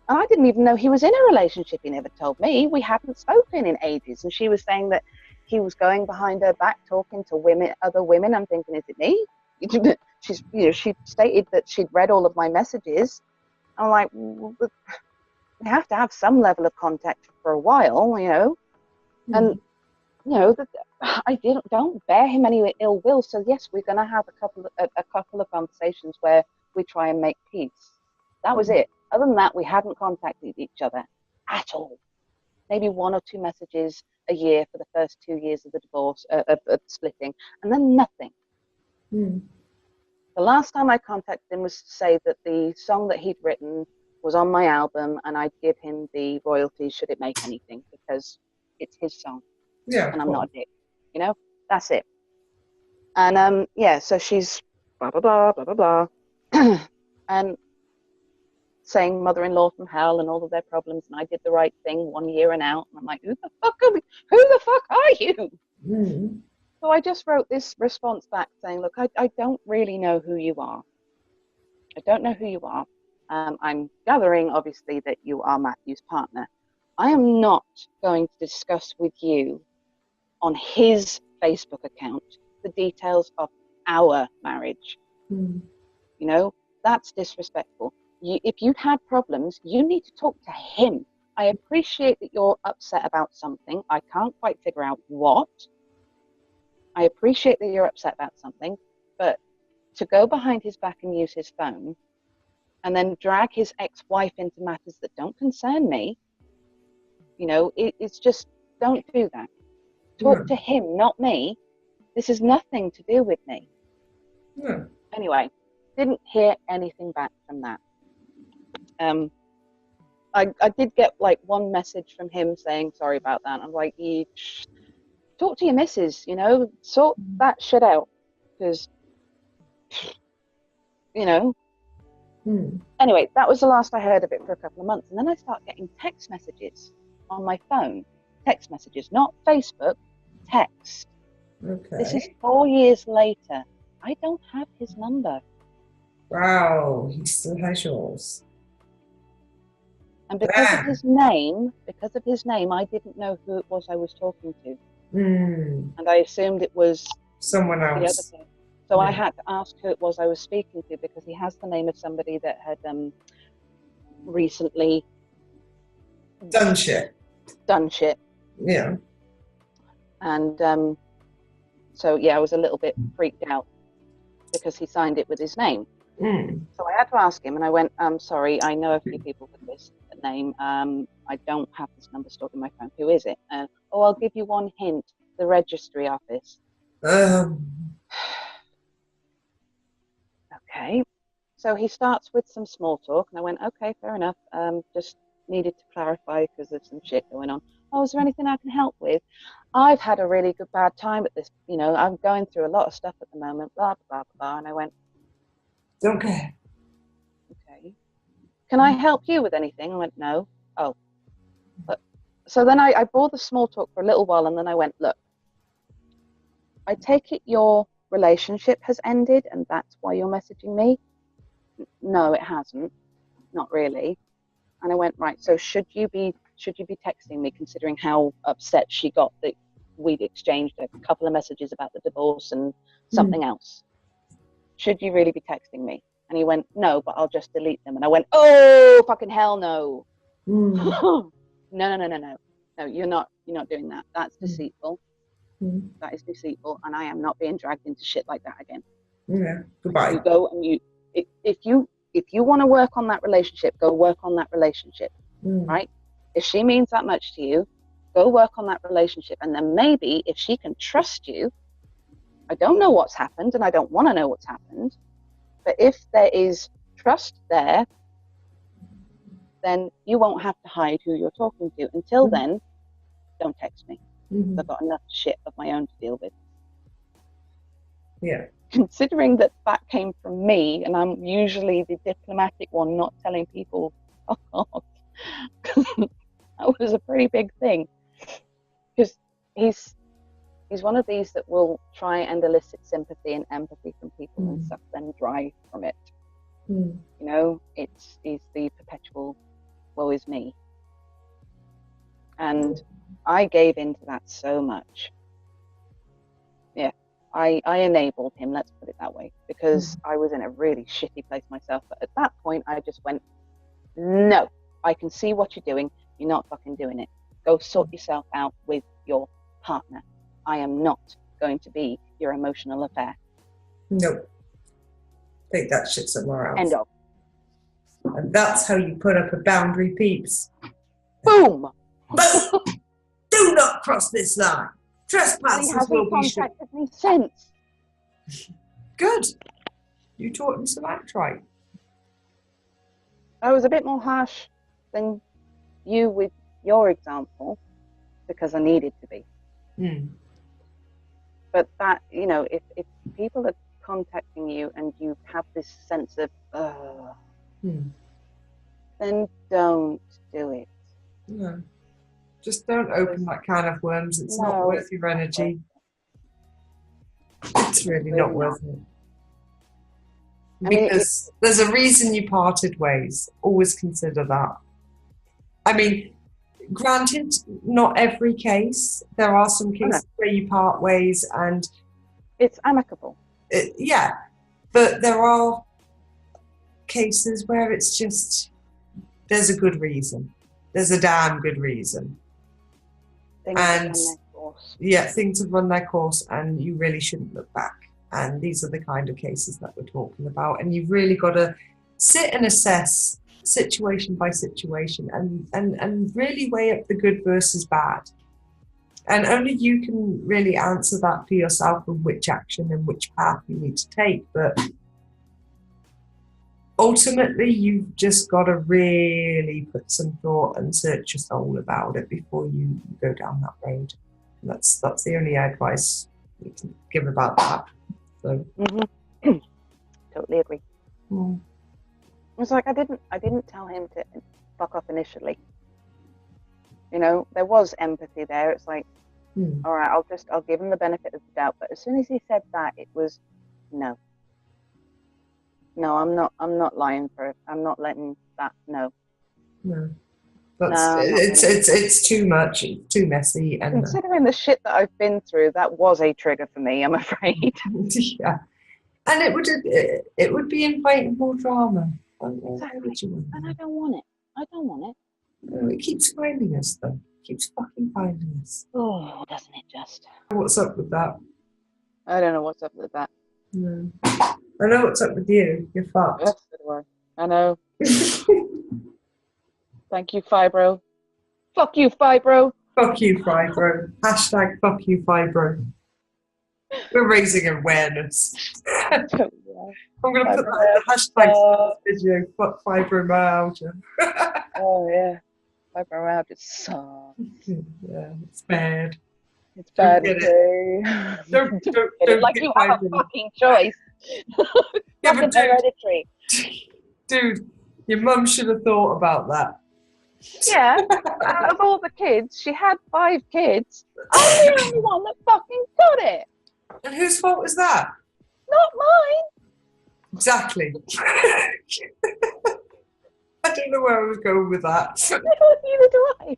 And I didn't even know he was in a relationship. He never told me. We hadn't spoken in ages. And she was saying that he was going behind her back, talking to other women. I'm thinking, is it me? She stated that she'd read all of my messages. I'm like, we have to have some level of contact for a while, you know. And, you know, don't bear him any ill will. So yes, we're going to have a couple of conversations where we try and make peace. That was it. Other than that, we hadn't contacted each other at all. Maybe 1 or 2 messages a year for the first 2 years of the divorce, of splitting, and then nothing. The last time I contacted him was to say that the song that he'd written was on my album, and I'd give him the royalties should it make anything, because it's his song. Yeah, and I'm not a dick. You know, that's it. And so she's blah blah blah blah blah blah, and saying mother-in-law from hell and all of their problems, and I did the right thing 1 year and out. And I'm like, who the fuck are you? So I just wrote this response back saying, look, I don't really know who you are. I don't know who you are. I'm gathering, obviously, that you are Matthew's partner. I am not going to discuss with you on his Facebook account the details of our marriage. You know, that's disrespectful. If you've had problems, you need to talk to him. I appreciate that you're upset about something. I can't quite figure out what. I appreciate that you're upset about something, but to go behind his back and use his phone and then drag his ex-wife into matters that don't concern me, you know, it's just, don't do that. Talk to him, not me. This has nothing to do with me. Anyway, didn't hear anything back from that. I did get like 1 message from him saying sorry about that. I'm like, talk to your missus, you know, sort that shit out, because, you know. Anyway, that was the last I heard of it for a couple of months, and then I start getting text messages on my phone. Text messages, not Facebook, text. This is 4 years later. I don't have his number. Wow, he still has yours. And because of his name, I didn't know who it was I was talking to. And I assumed it was someone else. So I had to ask who it was I was speaking to, because he has the name of somebody that had recently Done shit. Yeah. And so, yeah, I was a little bit freaked out because he signed it with his name. So I had to ask him, and I went, sorry, I know a few people with this name. I don't have this number stored in my phone. Who is it? Oh, I'll give you one hint. The registry office. Okay. So he starts with some small talk, and I went, okay, fair enough. Just needed to clarify because there's some shit going on. Oh, is there anything I can help with? I've had a really bad time at this. You know, I'm going through a lot of stuff at the moment, blah, blah, blah, blah. And I went, don't care. Okay. Can I help you with anything? I went, no. Oh. But, so then I bore the small talk for a little while, and then I went, look, I take it your relationship has ended and that's why you're messaging me? No, it hasn't. Not really. And I went, right, so should you be texting me, considering how upset she got that we'd exchanged a couple of messages about the divorce and something else? Should you really be texting me? And he went, no, but I'll just delete them. And I went, oh, fucking hell no. No, you're not doing that. That's deceitful. That is deceitful, and I am not being dragged into shit like that again. Yeah, goodbye. You go and if you want to work on that relationship, go work on that relationship, right? If she means that much to you, go work on that relationship, and then maybe if she can trust you, I don't know what's happened, and I don't want to know what's happened, but if there is trust there, then you won't have to hide who you're talking to. Until then, don't text me. I've got enough shit of my own to deal with. Yeah. Considering that came from me, and I'm usually the diplomatic one, not telling people, oh God, that was a pretty big thing. Because he's one of these that will try and elicit sympathy and empathy from people and suck them dry from it. You know, he's the perpetual woe is me. And I gave into that so much. Yeah, I enabled him, let's put it that way, because I was in a really shitty place myself. But at that point, I just went, no, I can see what you're doing. You're not fucking doing it. Go sort yourself out with your partner. I am not going to be your emotional affair. Nope. Take that shit somewhere else. End of. And that's how you put up a boundary, peeps. Boom! Boom! Do not cross this line. Trespassers will be shot. He hasn't contacted me since. Good. You taught him some act right. I was a bit more harsh than you with your example because I needed to be. But that, you know, if people are contacting you and you have this sense of, then don't do it. No. Just don't open that can of worms. It's not worth your energy. It's really not worth it. Because there's a reason you parted ways. Always consider that. I mean, granted, not every case. There are some cases where you part ways and it's amicable. Yeah, but there are cases where it's just, there's a good reason. There's a damn good reason. Things have run their course and you really shouldn't look back. And these are the kind of cases that we're talking about. And you've really got to sit and assess situation by situation and really weigh up the good versus bad. And only you can really answer that for yourself and which action and which path you need to take. But ultimately, you've just got to really put some thought and search your soul about it before you go down that road. And that's the only advice you can give about that. So. Totally agree. It was like I didn't tell him to fuck off initially. You know, there was empathy there. It's like, all right, I'll give him the benefit of the doubt. But as soon as he said that, it was no. No, I'm not lying for it. I'm not letting that. No. It's too much. It's too messy. And considering the shit that I've been through, that was a trigger for me, I'm afraid. And it would be inviting more drama. Why Exactly. would you want And I that? don't want it. I don't want it. No, it keeps finding us though. It keeps fucking finding us. Oh, doesn't it just? What's up with that? I don't know what's up with that. No. I know what's up with you. You're fucked. Yes, so do I know. Thank you, Fibro. Fuck you, Fibro. Fuck you, Fibro. Hashtag fuck you, Fibro. We're raising awareness. I'm going to put that in the hashtag video. Fuck fibromyalgia. Oh, yeah. Fibromyalgia sucks. Yeah, it's bad. It's bad, Don't get okay? Don't like get you have a fibro. fucking choice. Yeah, Fucking but dude, hereditary. dude, your mum should have thought about that. Yeah, out of all the kids, she had 5 kids. I'm the only one that fucking got it. And whose fault is that? Not mine. Exactly. I don't know where I was going with that. Neither do I.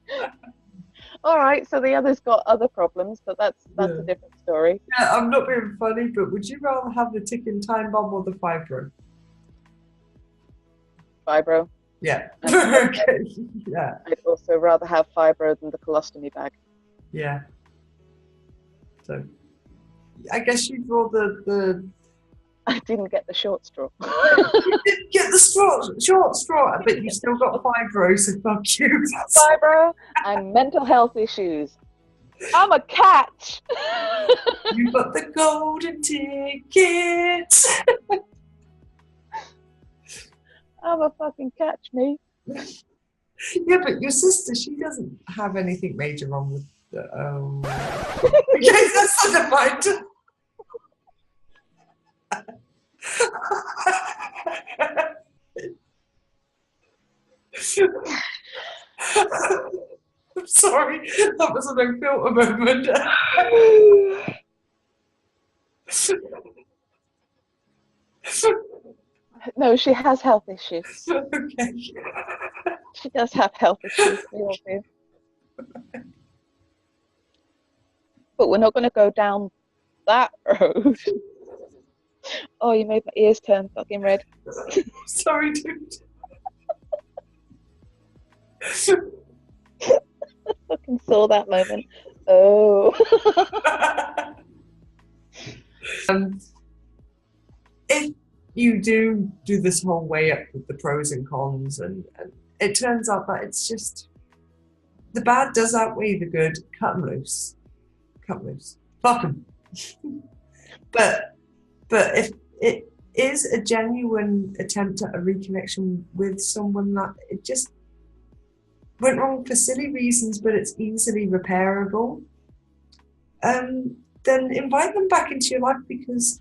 All right, so the other's got other problems, but that's a different story. Yeah, I'm not being funny, but would you rather have the ticking time bomb or the fibro? Fibro. Yeah. Okay. Yeah. I'd also rather have fibro than the colostomy bag. Yeah. So, I guess you draw the. I didn't get the short straw. You didn't get the short straw, but you still got fibro, so fuck you. Fibro and mental health issues. I'm a catch. You got the golden ticket. I'm a fucking catch, me. Yeah, but your sister, she doesn't have anything major wrong with the. Okay, that's not mind. I'm sorry, that was a no filter moment. No, she has health issues. Okay. She does have health issues. We all do. But we're not going to go down that road. Oh, you made my ears turn fucking red. Sorry, dude. I fucking saw that moment. Oh. If you do this whole way up with the pros and cons, and it turns out that it's just the bad does outweigh the good. Cut them loose. Cut them loose. Fuck them. But if it is a genuine attempt at a reconnection with someone that it just went wrong for silly reasons, but it's easily repairable, then invite them back into your life, because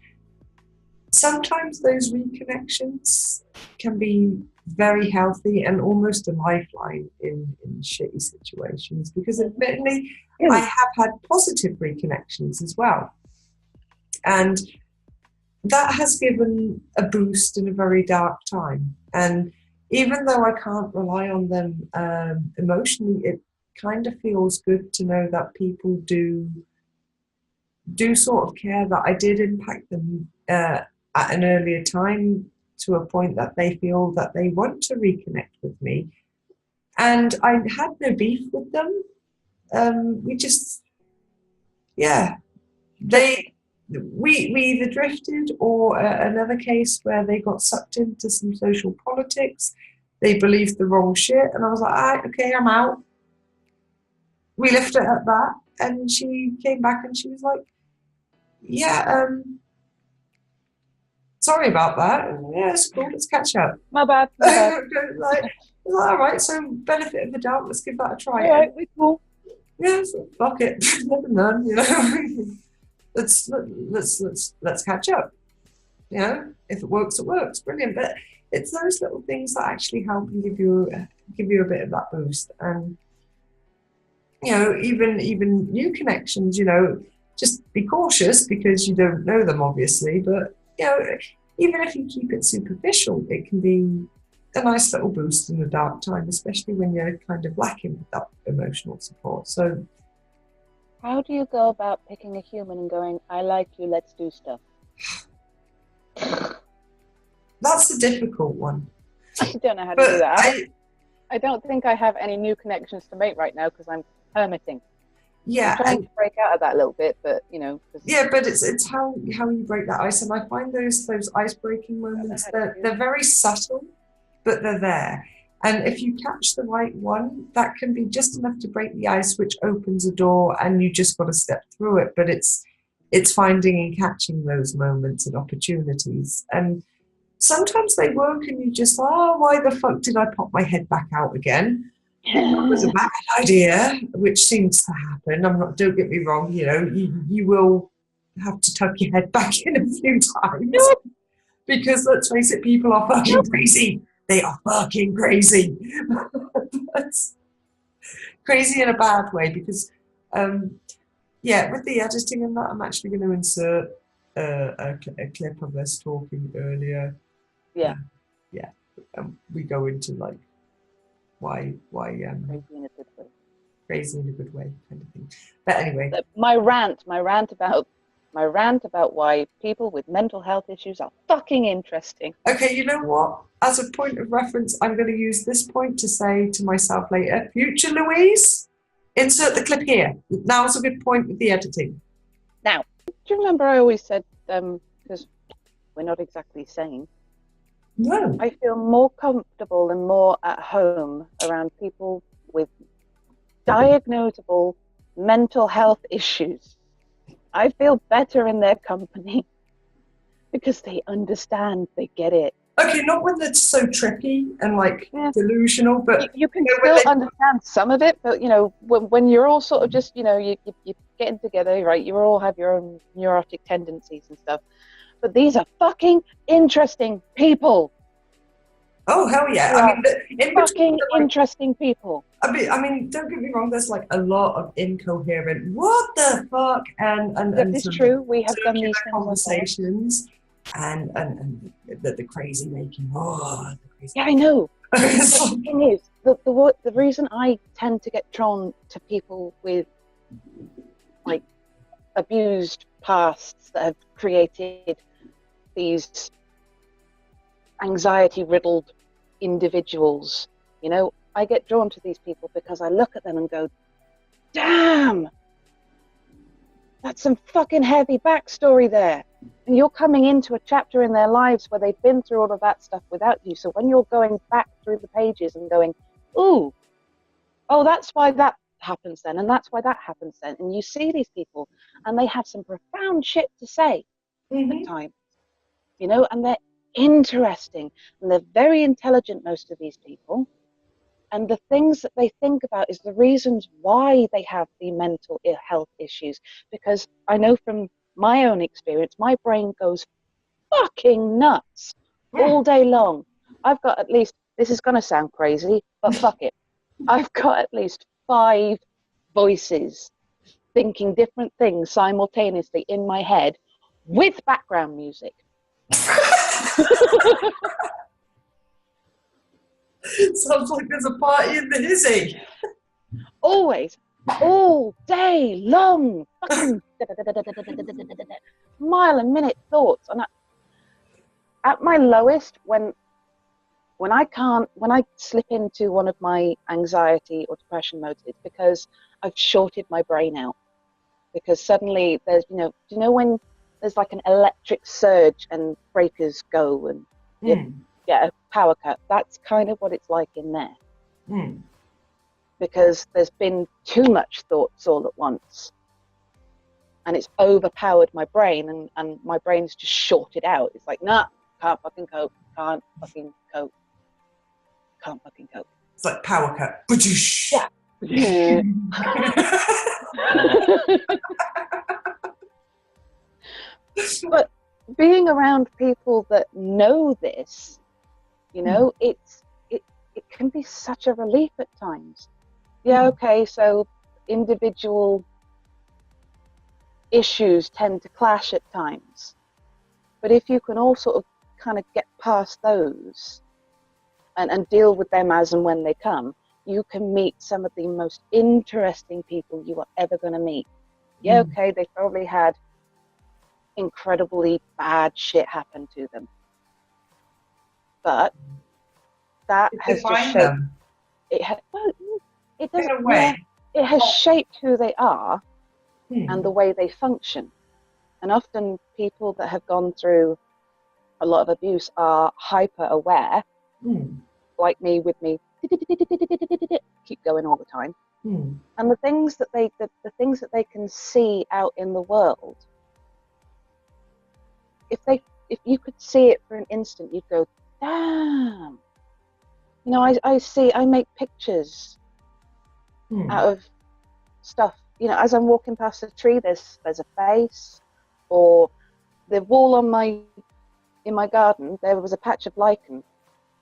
sometimes those reconnections can be very healthy and almost a lifeline in shitty situations, because admittedly I have had positive reconnections as well, and that has given a boost in a very dark time. And even though I can't rely on them emotionally, it kind of feels good to know that people do sort of care that I did impact them at an earlier time, to a point that they feel that they want to reconnect with me. And I had no beef with them. We just, yeah, we either drifted, or another case where they got sucked into some social politics. They believed the wrong shit, and I was like, all right, okay, I'm out. We left it at that, and she came back and she was like, yeah, sorry about that. Yeah, it's cool, let's catch up. My bad. like, all right, so benefit of the doubt, let's give that a try. All right, we're cool. Yeah, so fuck it, never none, you know. let's catch up. You know, if it works, brilliant. But it's those little things that actually help and give you a bit of that boost. And you know, even new connections, you know, just be cautious because you don't know them, obviously. But you know, even if you keep it superficial, it can be a nice little boost in a dark time, especially when you're kind of lacking with that emotional support. So, how do you go about picking a human and going, I like you, let's do stuff? That's the difficult one. I don't know how to do But that. I don't think I have any new connections to make right now because I'm hermiting. I'm yeah, trying to break out of that a little bit, but you know. yeah, but it's how you break that ice, and I find those ice breaking moments, they're very subtle, but they're there. And if you catch the right one, that can be just enough to break the ice, which opens a door, and you just got to step through it. But it's finding and catching those moments and opportunities, and sometimes they work, and you just, oh, why the fuck did I pop my head back out again? That was a bad idea, which seems to happen. I'm not. Don't get me wrong. You know, you will have to tuck your head back in a few times because let's face it, people are fucking crazy. They are fucking crazy. That's crazy in a bad way because, yeah, with the editing and that, I'm actually going to insert a clip of us talking earlier. Yeah. Yeah. We go into like why Crazy in a good way. Crazy in a good way kind of thing. But anyway, my rant about why people with mental health issues are fucking interesting. okay, you know what? As a point of reference, I'm going to use this point to say to myself later, future Louise, insert the clip here. Now's a good point with the editing. Now, do you remember I always said, because we're not exactly sane, No. I feel more comfortable and more at home around people with diagnosable mental health issues. I feel better in their company because they understand, they get it. Okay, not when they're so trippy and like delusional, but you can still understand some of it. But you know, when you're all sort of just, you know, you're getting together, right? You all have your own neurotic tendencies and stuff. But these are fucking interesting people. Oh hell yeah! I mean, fucking interesting people. I mean, don't get me wrong. There's like a lot of incoherent, what the fuck, and it's true. We have done these conversations, and the crazy making. Oh, the crazy yeah, I know. The thing is, the reason I tend to get drawn to people with like abused pasts that have created these anxiety-riddled individuals, you know, I get drawn to these people because I look at them and go, damn, that's some fucking heavy backstory there. And you're coming into a chapter in their lives where they've been through all of that stuff without you. So when you're going back through the pages and going, ooh, oh, that's why that happens then, and that's why that happens then. And you see these people and they have some profound shit to say at times, you know, and they're interesting and they're very intelligent, most of these people. And the things that they think about is the reasons why they have the mental health issues. Because I know from my own experience, my brain goes fucking nuts all day long. I've got at least, this is going to sound crazy, but fuck it. I've got at least 5 voices thinking different things simultaneously in my head with background music. Sounds like there's a party in the hizzy. Always, all day long, fucking mile a minute thoughts. And at my lowest, when I slip into one of my anxiety or depression modes, it's because I've shorted my brain out. Because suddenly there's, you know when there's like an electric surge and breakers go and you get a power cut? That's kind of what it's like in there. Because there's been too much thoughts all at once. And it's overpowered my brain, and my brain's just shorted out. It's like, nah, can't fucking cope, can't fucking cope. Can't fucking cope. It's like power cut. Yeah. But being around people that know this, you know, it can be such a relief at times. Yeah, okay, so individual issues tend to clash at times. But if you can all sort of kind of get past those and deal with them as and when they come, you can meet some of the most interesting people you are ever going to meet. Yeah, okay, they probably had incredibly bad shit happen to them. But that It's has just define shaped them it. Well, it doesn't. in a Yeah, way. it has shaped who they are and the Hmm. way they function. And often people that have gone through a lot of abuse are hyper aware, Hmm. like me with me keep going all the time. Hmm. And the things that the things that they can see out in the world, if you could see it for an instant, you'd go, damn. You know, I make pictures Hmm. out of stuff. You know, as I'm walking past a tree, there's a face, or the wall in my garden, there was a patch of lichen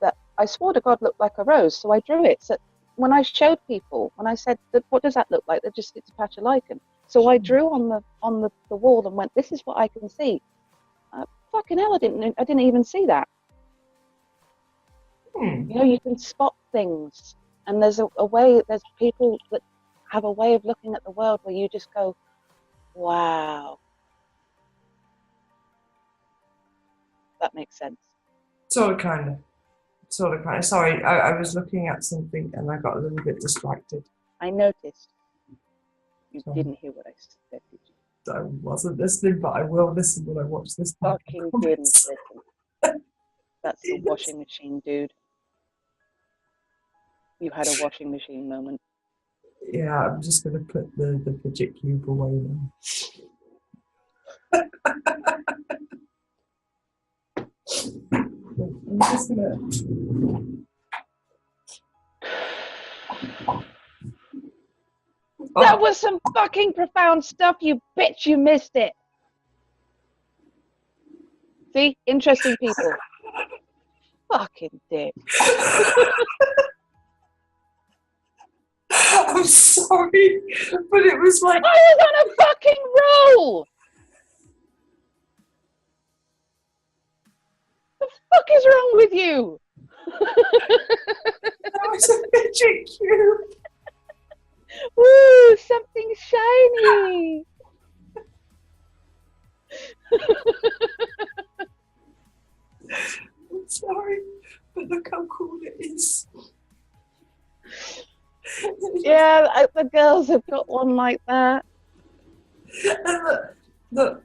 that I swore to God looked like a rose, so I drew it. So when I showed people, when I said, what does that look like? It's a patch of lichen. So I drew on the wall and went, this is what I can see. Fucking hell, I didn't even see that. Hmm. You know, you can spot things, and there's a way. There's people that have a way of looking at the world where you just go, wow, that makes sense. Sort of, kind of. Sort of, kind of. Sorry, I was looking at something and I got a little bit distracted. I noticed you So didn't hear what I said, did you? I wasn't listening, but I will listen when I watch this. Fucking didn't listen. That's the washing machine, dude. You had a washing machine moment. Yeah, I'm just going to put the fidget cube away now. I'm just going to. That was some fucking profound stuff, you bitch. You missed it. See? Interesting people. Fucking dick. I'm sorry, but it was like. I was on a fucking roll! The fuck is wrong with you? That was a fidget cube. Woo, something shiny. I'm sorry, but look how cool it is. Yeah, the girls have got one like that. And look,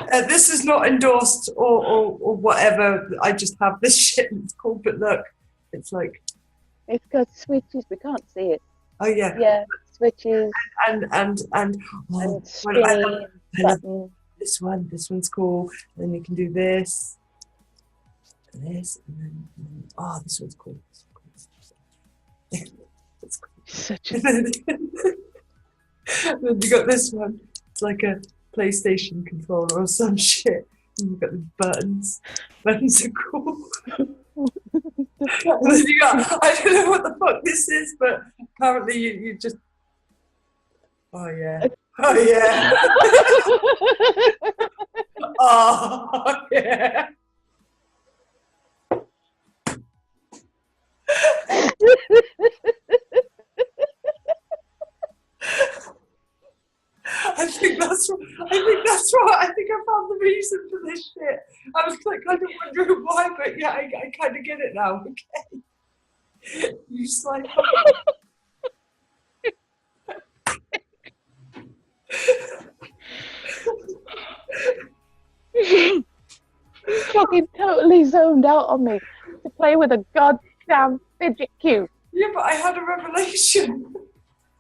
this is not endorsed or whatever. I just have this shit and it's cool, but look, it's like. It's got switches. We can't see it. Oh yeah. Yeah, switches And and spinny button. This one. This one's cool. And then you can do this, and then this one's cool. That's cool. Such a And then you got this one. It's like a PlayStation controller or some shit. And you've got the buttons. Buttons are cool. And then you got, I don't know what the fuck this is, but apparently you just. Oh yeah. Oh yeah. Oh yeah. I think that's what. I think I found the reason for this shit. I was like kind of wondering why, but yeah, I kind of get it now. Okay. You just like. Fucking totally zoned out on me to play with a goddamn fidget cube. Yeah, but I had a revelation.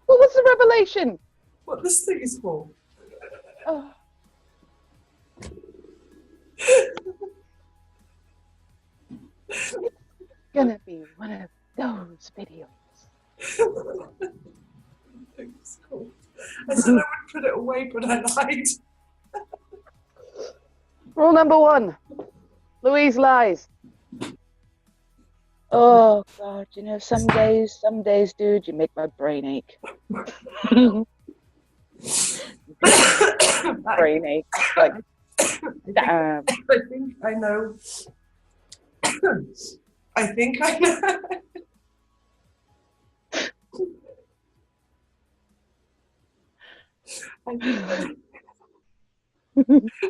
What was the revelation? What this thing is for. Oh. It's gonna be one of those videos. It's cool. I said I would put it away, but I lied. Rule number 1. Louise lies. Oh God, you know, some days, dude, you make my brain ache. Brain ache. Like, damn. I think I know. I think I know.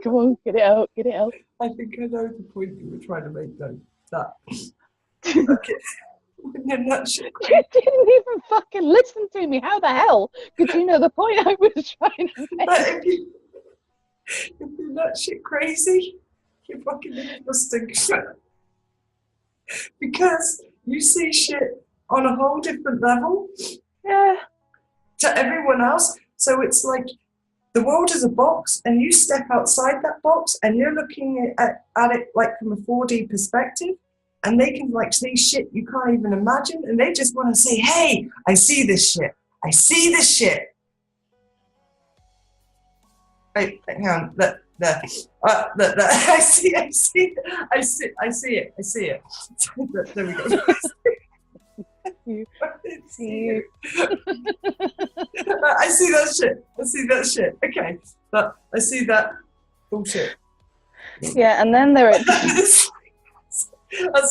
Come on, get it out, get it out. I think I know the point you were trying to make, though. That Okay. When you're not shit You didn't even fucking listen to me. How the hell could you know the point I was trying to make? But if you're not shit crazy, you're fucking interesting. Because you see shit on a whole different level Yeah. to everyone else. So it's like the world is a box, and you step outside that box, and you're looking at it like from a 4D perspective, and they can like see shit you can't even imagine, and they just want to say, "Hey, I see this shit. I see this shit." Wait, hang on. Look. I see it. There we go. You. I see that shit. Okay, but I see that bullshit. Yeah, and then there are. That's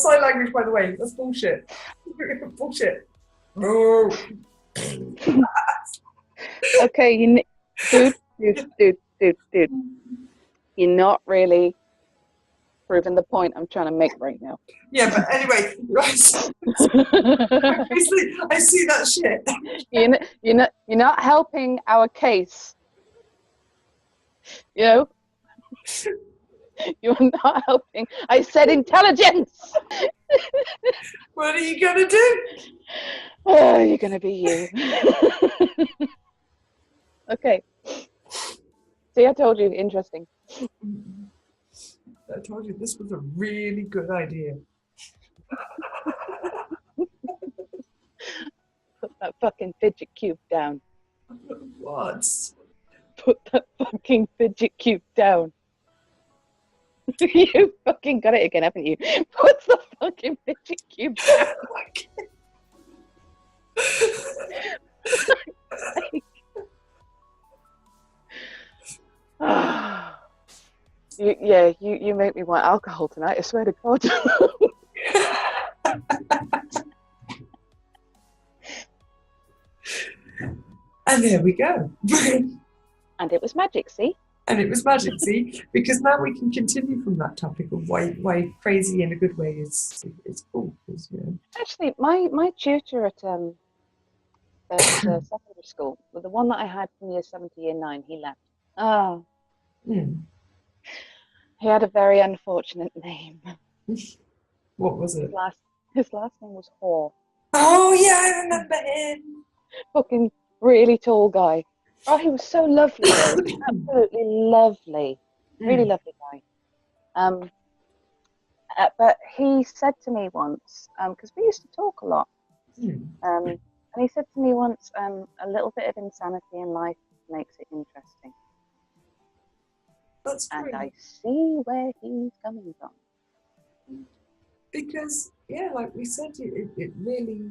sign language, by the way. That's bullshit. Bullshit. No. Okay, dude. You're not really proving the point I'm trying to make right now. Yeah, but anyway, right. I see that shit. You're not helping our case. You know, you're not helping. I said intelligence. What are you gonna do? Oh, you're gonna be you. Okay. See, I told you, interesting. I told you this was a really good idea. Put that fucking fidget cube down. What? Put that fucking fidget cube down. You fucking got it again, haven't you? Put the fucking fidget cube down. You make me want alcohol tonight, I swear to God. And there we go. And it was magic, see? And it was magic, see? Because now we can continue from that topic of why crazy in a good way is cool. Because, you know. Actually, my tutor at the secondary school, the one that I had from year 7 to year 9, he left. Oh. Mm. He had a very unfortunate name. What was it? His last name was Hoare. Oh, yeah, I remember him. Fucking really tall guy. Oh, he was so lovely, though. Absolutely lovely. Really lovely guy. But he said to me once, because we used to talk a lot, and he said to me once, a little bit of insanity in life makes it interesting. That's and great. I see where he's coming from. Because, yeah, like we said, it really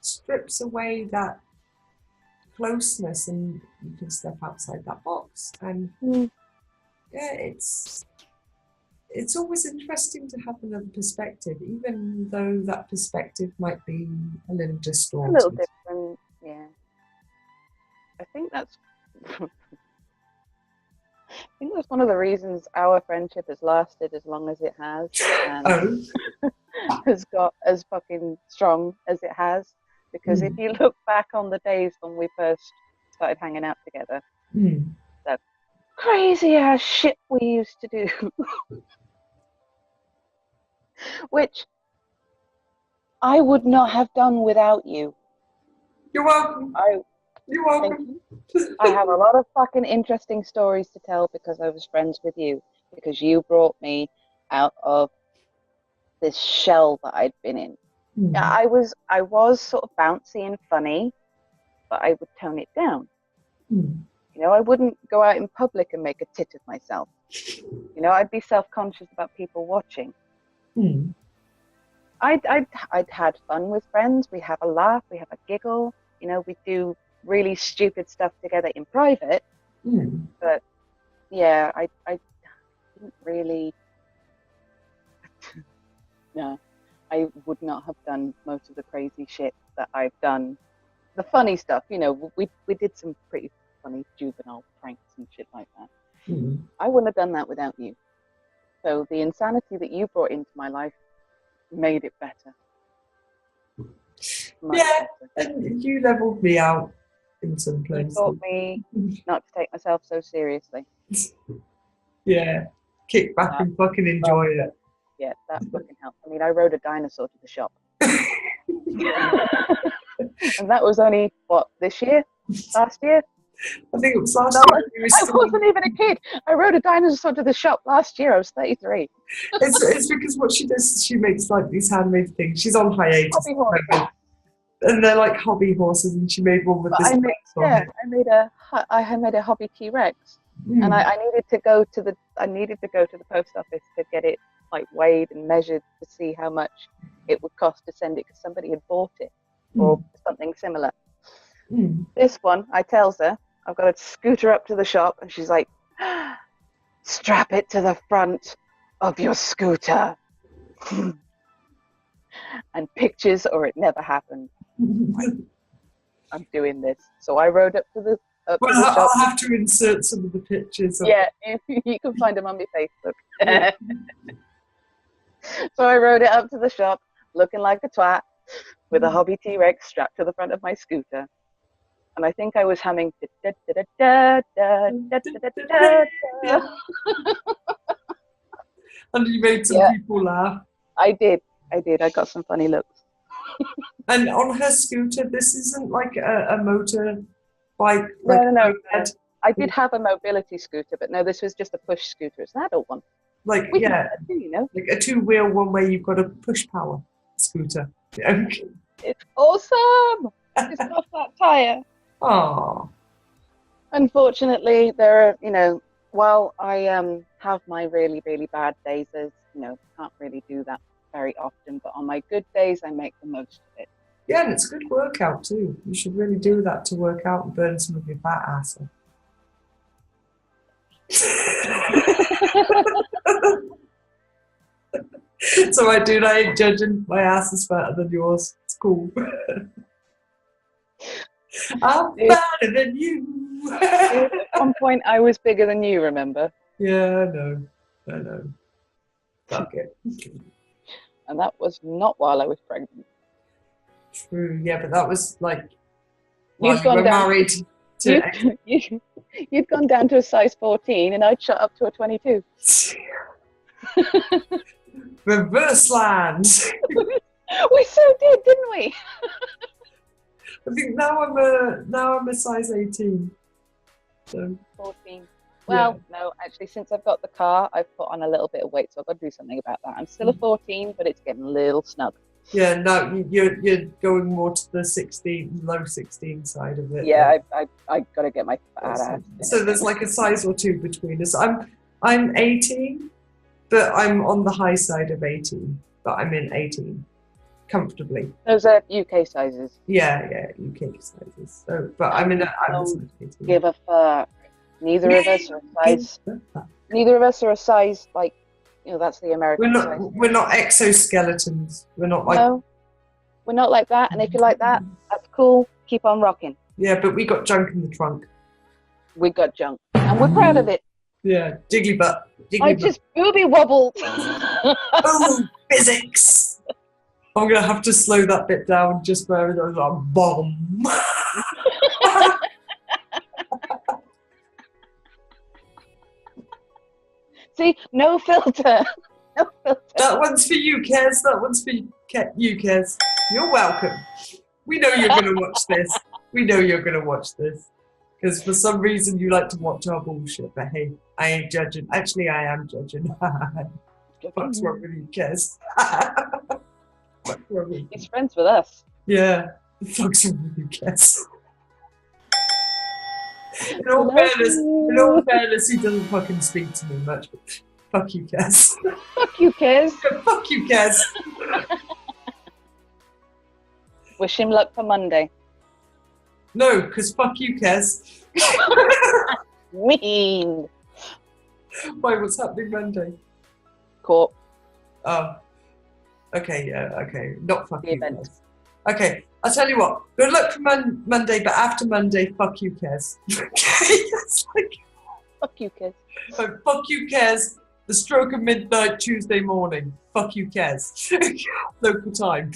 strips away that closeness, and you can step outside that box. And yeah, it's always interesting to have another perspective, even though that perspective might be a little distorted. A little different, yeah. I think that's one of the reasons our friendship has lasted as long as it has, and has got as fucking strong as it has. Because if you look back on the days when we first started hanging out together, that crazy ass shit we used to do, which I would not have done without you. You're welcome. You're welcome. I have a lot of fucking interesting stories to tell because I was friends with you, because you brought me out of this shell that I'd been in. I was sort of bouncy and funny, but I would tone it down. You know, I wouldn't go out in public and make a tit of myself. You know, I'd be self-conscious about people watching. I'd had fun with friends. We have a laugh, we have a giggle. You know, we do really stupid stuff together in private. But yeah, I didn't really. No, I would not have done most of the crazy shit that I've done. The funny stuff, you know, we did some pretty funny juvenile pranks and shit like that. I wouldn't have done that without you. So the insanity that you brought into my life made it better. Much Yeah, better. and you leveled me out in some You places. taught me not to take myself so seriously. Yeah, kick back and fucking enjoy it. Yeah, that fucking helped. I mean, I rode a dinosaur to the shop. And that was only, what, this year? Last year? I think it was last No, year. You were I still, wasn't even a kid. I rode a dinosaur to the shop last year. I was 33. it's because what she does is she makes like these handmade things. She's on hiatus Hobby at the horse. moment. And they're like hobby horses, and she made one with But this. I made a hobby T-Rex, and I needed to go to the post office to get it like weighed and measured to see how much it would cost to send it, because somebody had bought it or something similar. This one, I tells her I've got to scooter up to the shop, and she's like, strap it to the front of your scooter. And pictures or it never happened. I'm doing this. So I rode up to the shop. I'll have to insert some of the pictures. Yeah, you can find them on my Facebook. So I rode it up to the shop, looking like a twat, with a hobby T-Rex strapped to the front of my scooter. And I think I was humming. And you made some people laugh. I did. I got some funny looks. And on her scooter, this isn't like a motor bike. No. I did have a mobility scooter, but no, this was just a push scooter. It's an adult one. Like we can do, you know, like a two-wheel one where you've got a push power scooter. It's awesome. It's got that tire. Oh. Unfortunately, there are, you know, while I have my really, really bad days, as you know, can't really do that very often, but on my good days, I make the most of it. Yeah, and it's a good workout too. You should really do that to work out and burn some of your fat ass off. So I do that. I ain't judging. My ass is fatter than yours. It's cool. I'm fatter than you. At one point, I was bigger than you, remember? Yeah, I know. Fuck it. And that was not while I was pregnant. True, yeah, but that was like You'd gone down, married to you'd gone down to a size 14 and I'd shot up to a 22. Reverse land. We so did, didn't we? I think now I'm a size 18. So 14. Well, no, actually, since I've got the car, I've put on a little bit of weight, so I've got to do something about that. I'm still a 14, but it's getting a little snug. Yeah, no, you're going more to the low 16 side of it. Yeah, I got to get my fat out. So there's like a size or two between us. I'm 18, but I'm on the high side of 18, but I'm in 18 comfortably. Those are UK sizes. Yeah, UK sizes. So, but I'm in a size 18. Give a fuck. Neither of us are a size like, you know, that's the American size. We're not exoskeletons. We're not like. No, we're not like that. And if you like that, that's cool. Keep on rocking. Yeah, but we got junk in the trunk. We got junk, and we're proud of it. Yeah, jiggly butt. I just booby wobbled. Oh, physics. I'm gonna have to slow that bit down just where there's a bomb. See, no filter. No filter. That one's for you, Kez. That one's for you, Kez. You're welcome. We know you're going to watch this. We know you're going to watch this. Because for some reason you like to watch our bullshit. But hey, I ain't judging. Actually, I am judging. What's wrong with you, Kez? What's wrong with you? He's friends with us. Yeah. What's wrong with you, Kez? In all fairness, he doesn't fucking speak to me much. But fuck you, Kez. Fuck you, Kez. Fuck you, Kez. Wish him luck for Monday. No, because fuck you, Kez. Mean. Why, what's happening Monday? Court. Oh. Okay, yeah, okay. Not fuck you, event. Kez. Okay, I'll tell you what. Good luck for Monday, but after Monday, fuck you, Kez. Okay, that's like... Fuck you, Kez. Fuck you, Kez. The stroke of midnight Tuesday morning. Fuck you, Kez. Local time.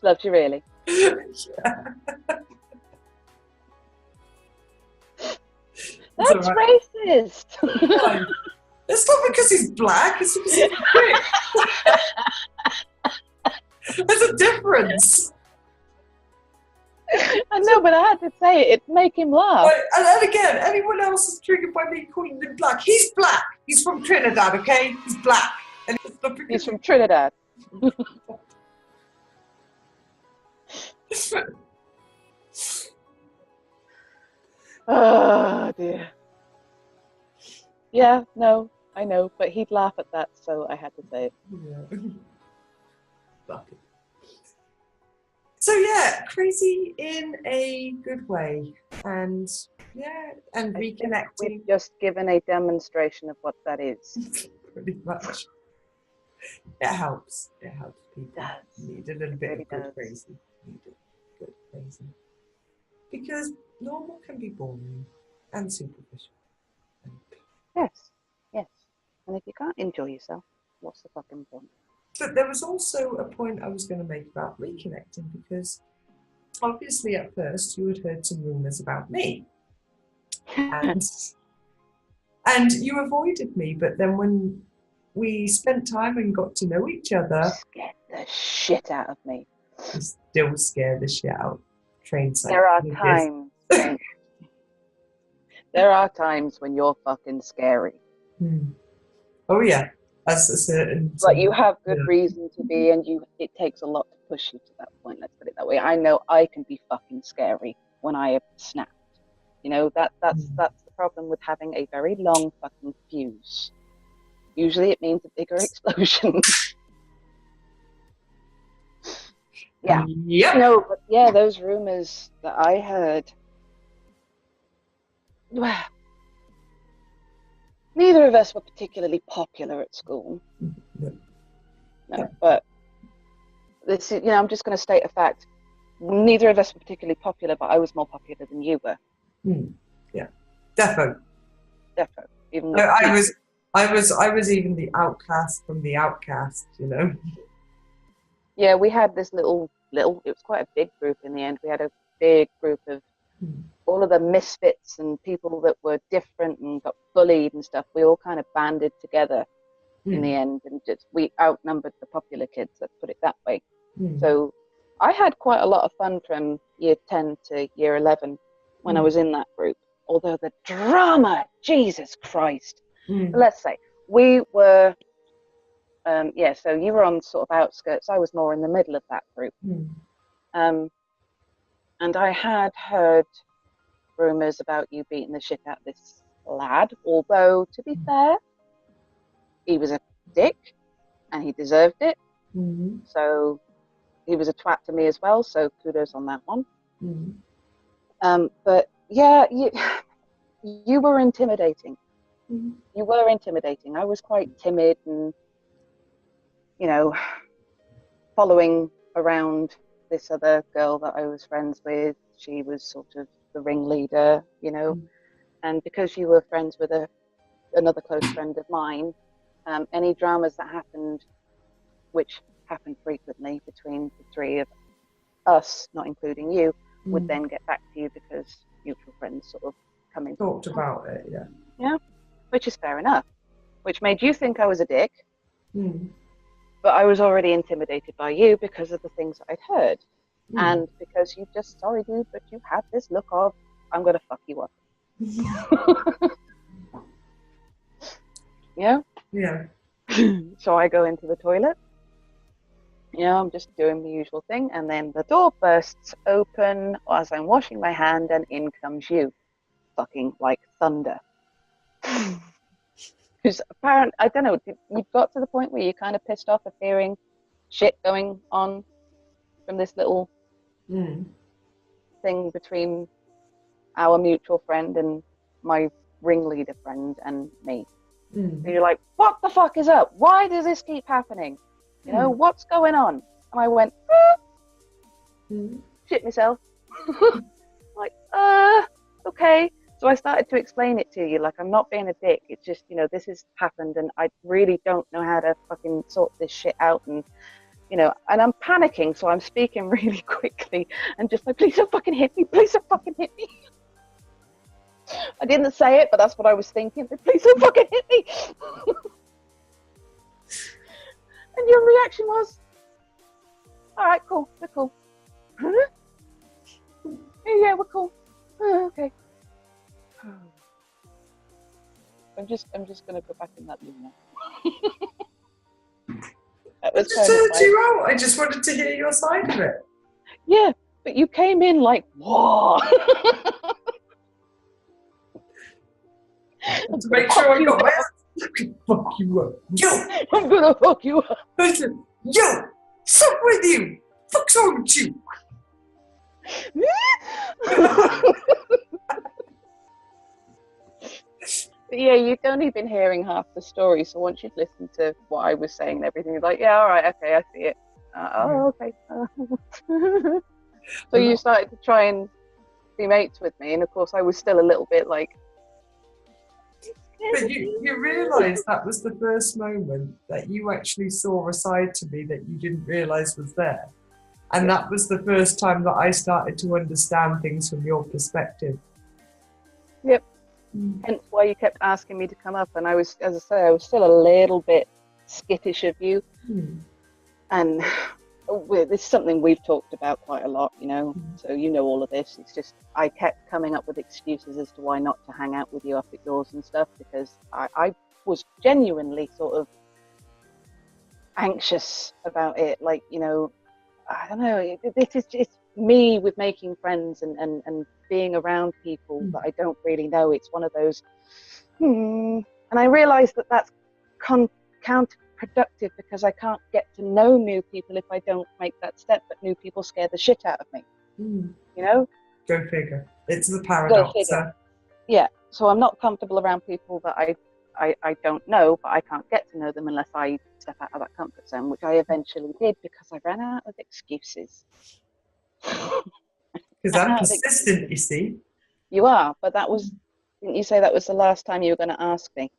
Loves you really. Yeah. That's racist. Why? It's not because he's black, it's because he's quick. There's a difference. I know, but I had to say it to make him laugh. Right, and again, anyone else is triggered by me calling him black. He's black. He's from Trinidad, okay? He's black. And He's from Trinidad. Oh dear. Yeah, no, I know, but he'd laugh at that, so I had to say it. Yeah. Fuck it. So yeah, crazy in a good way, and yeah, and reconnecting. We've just given a demonstration of what that is. Pretty much. It helps. It helps people. It does. Need a little bit Really of good does. crazy. Need a good crazy. Because normal can be boring and superficial. Yes, yes. And if you can't enjoy yourself, what's the fucking point? But there was also a point I was going to make about reconnecting, because obviously at first you had heard some rumours about me. And you avoided me, but then when we spent time and got to know each other, scared the shit out of me. You still scare the shit out. Train side. There are times. There are times when you're fucking scary. Oh yeah, that's a certain. But you have good reason to be, and it takes a lot to push you to that point. Let's put it that way. I know I can be fucking scary when I have snapped. You know, that's the problem with having a very long fucking fuse. Usually it means a bigger explosion. Yeah. Yep. No, but yeah, those rumors that I heard. Well, neither of us were particularly popular at school. No, but this is, I'm just going to state a fact. Neither of us were particularly popular, but I was more popular than you were. Yeah, defo. Even no, I was even the outcast from the outcast, Yeah, we had this little. It was quite a big group in the end. We had a big group of all of the misfits and people that were different and got bullied and stuff. We all kind of banded together in the end, and we outnumbered the popular kids. Let's put it that way. So I had quite a lot of fun from year 10 to year 11 when I was in that group. Although the drama, Jesus Christ. Let's say we were, so you were on sort of outskirts. I was more in the middle of that group. And I had heard rumours about you beating the shit out of this lad. Although, to be fair, he was a dick and he deserved it. So he was a twat to me as well. So kudos on that one. But yeah, you were intimidating. You were intimidating. I was quite timid and, following around this other girl that I was friends with. She was sort of the ringleader, and because you were friends with another close friend of mine, any dramas that happened, which happened frequently between the three of us, not including you, would then get back to you because mutual friends sort of talked about it, yeah, which is fair enough, which made you think I was a dick, but I was already intimidated by you because of the things that I'd heard, and because you just, sorry dude, but you had this look of, I'm gonna fuck you up. Yeah. So I go into the toilet, I'm just doing the usual thing, and then the door bursts open as I'm washing my hand, and in comes you, fucking like thunder. Who's apparent, I don't know, you got to the point where you're kind of pissed off of hearing shit going on from this little thing between our mutual friend and my ringleader friend and me. And you're like, what the fuck is up? Why does this keep happening? What's going on? And I went, shit myself. Like, okay. So I started to explain it to you, like, I'm not being a dick. It's just, you know, this has happened and I really don't know how to fucking sort this shit out. And, you know, and I'm panicking. So I'm speaking really quickly and just like, please don't fucking hit me. Please don't fucking hit me. I didn't say it, but that's what I was thinking. Please don't fucking hit me. And your reaction was, all right, cool. We're cool. Huh? Yeah, we're cool. Oh, okay. I'm just gonna go back in that room now. That was I just heard you out. I just wanted to hear your side of it. Yeah, but you came in like, whoa. To make sure I got my ass. Fuck you up. Yo! I'm gonna fuck you up. Listen, yo! Sup with you! Fuck's wrong with you? But yeah, you'd only been hearing half the story, so once you'd listened to what I was saying and everything, you're like, yeah, all right, okay, I see it. Okay. So you started to try and be mates with me, and of course I was still a little bit like... But you realise that was the first moment that you actually saw a side to me that you didn't realise was there. And that was the first time that I started to understand things from your perspective. Yep. Hence why you kept asking me to come up, and I was, as I say, I was still a little bit skittish of you. And this is something we've talked about quite a lot, you know, so you know all of this. It's just I kept coming up with excuses as to why not to hang out with you up at yours and stuff, because I was genuinely sort of anxious about it. Like, you know, I don't know, this is just me with making friends and being around people that I don't really know. It's one of those, and I realised that that's counterproductive, because I can't get to know new people if I don't make that step, but new people scare the shit out of me. You know? Go figure. It's the paradox. Yeah, so I'm not comfortable around people that I don't know, but I can't get to know them unless I step out of that comfort zone, which I eventually did because I ran out of excuses. Because I'm persistent, you see. You are, but that was, didn't you say that was the last time you were going to ask me?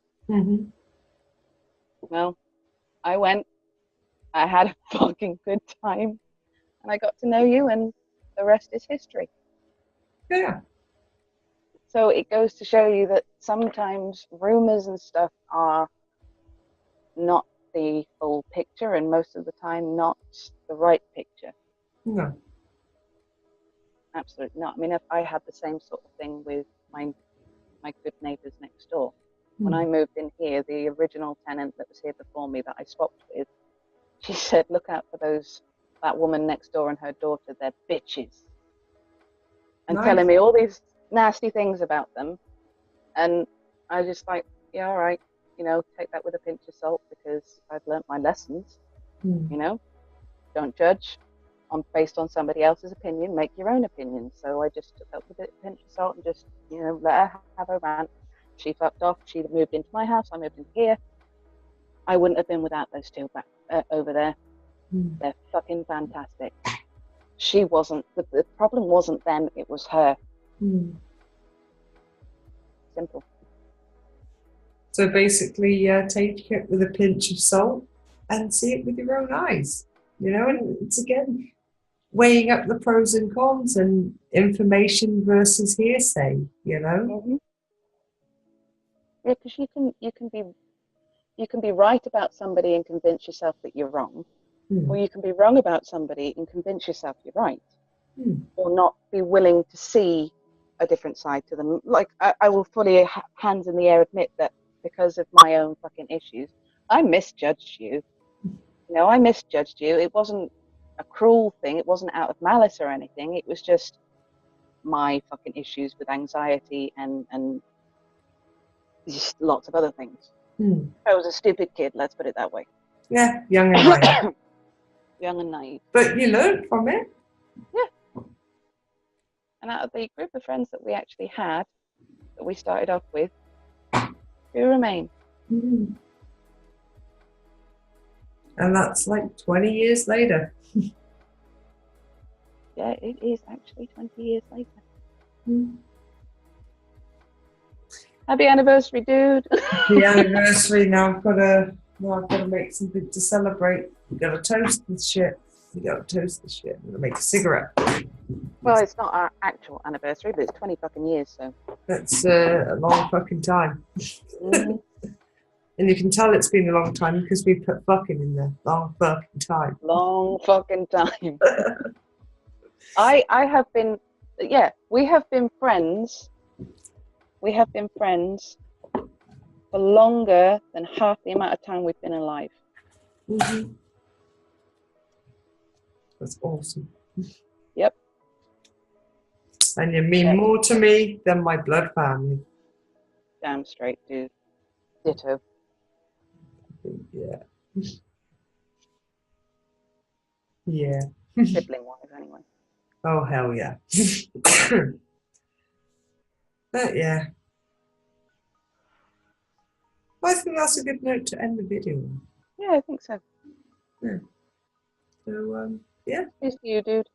Well, I went, I had a fucking good time, and I got to know you, and the rest is history. Yeah. So it goes to show you that sometimes rumors and stuff are not the full picture, and most of the time not the right picture. No. Absolutely not. I mean, if I had the same sort of thing with my good neighbours next door. When I moved in here, the original tenant that was here before me that I swapped with, she said, look out for that woman next door and her daughter, they're bitches. And telling me all these nasty things about them. And I just like, yeah, all right, you know, take that with a pinch of salt, because I've learnt my lessons, you know, don't judge based on somebody else's opinion, make your own opinion. So I just took that with a pinch of salt and just, you know, let her have her rant. She fucked off. She moved into my house. I moved in here. I wouldn't have been without those two back over there. They're fucking fantastic. She wasn't, the problem wasn't them, it was her. Simple. So basically, take it with a pinch of salt and see it with your own eyes, you know, and it's again, weighing up the pros and cons and information versus hearsay, you know. Yeah, because you can be right about somebody and convince yourself that you're wrong, or you can be wrong about somebody and convince yourself you're right, or not be willing to see a different side to them. Like I will fully hands in the air admit that because of my own fucking issues, I misjudged you. You know, I misjudged you. It wasn't a cruel thing. It wasn't out of malice or anything. It was just my fucking issues with anxiety and just lots of other things. I was a stupid kid, let's put it that way. Yeah, young and naive. Young and naive. But you learned from it. Yeah. And out of the group of friends that we actually had, that we started off with, who remain. And that's like 20 years later. Yeah, it is actually 20 years later. Happy anniversary, dude. The anniversary now. I've got to make something to celebrate. You got to toast this shit. I'm gonna make a cigarette. Well, it's not our actual anniversary, but it's 20 fucking years, so. That's a long fucking time. Mm. And you can tell it's been a long time because we put fucking in there. Long fucking time. Long fucking time. I have been, we have been friends. We have been friends for longer than half the amount of time we've been alive. Mm-hmm. That's awesome. Yep. And you mean more to me than my blood family. Damn straight, dude. Ditto. Yeah. Yeah. Sibling-wise, anyway. Oh, hell yeah. But yeah. I think that's a good note to end the video on. Yeah, I think so. Yeah. So, yeah. Here's to you, dude.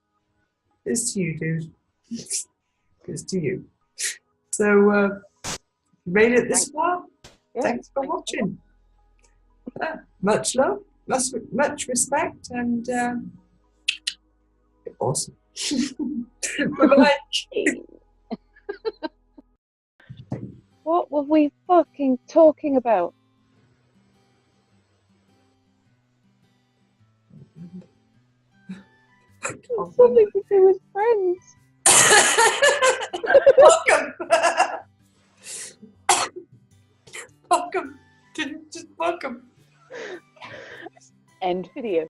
It's to you, dude. It's to you. So, you made it this far. Yeah, Thanks for watching. Much love, much respect, and awesome. Bye-bye. What were we fucking talking about? Something to do with friends. Welcome. Welcome. Just welcome. End video.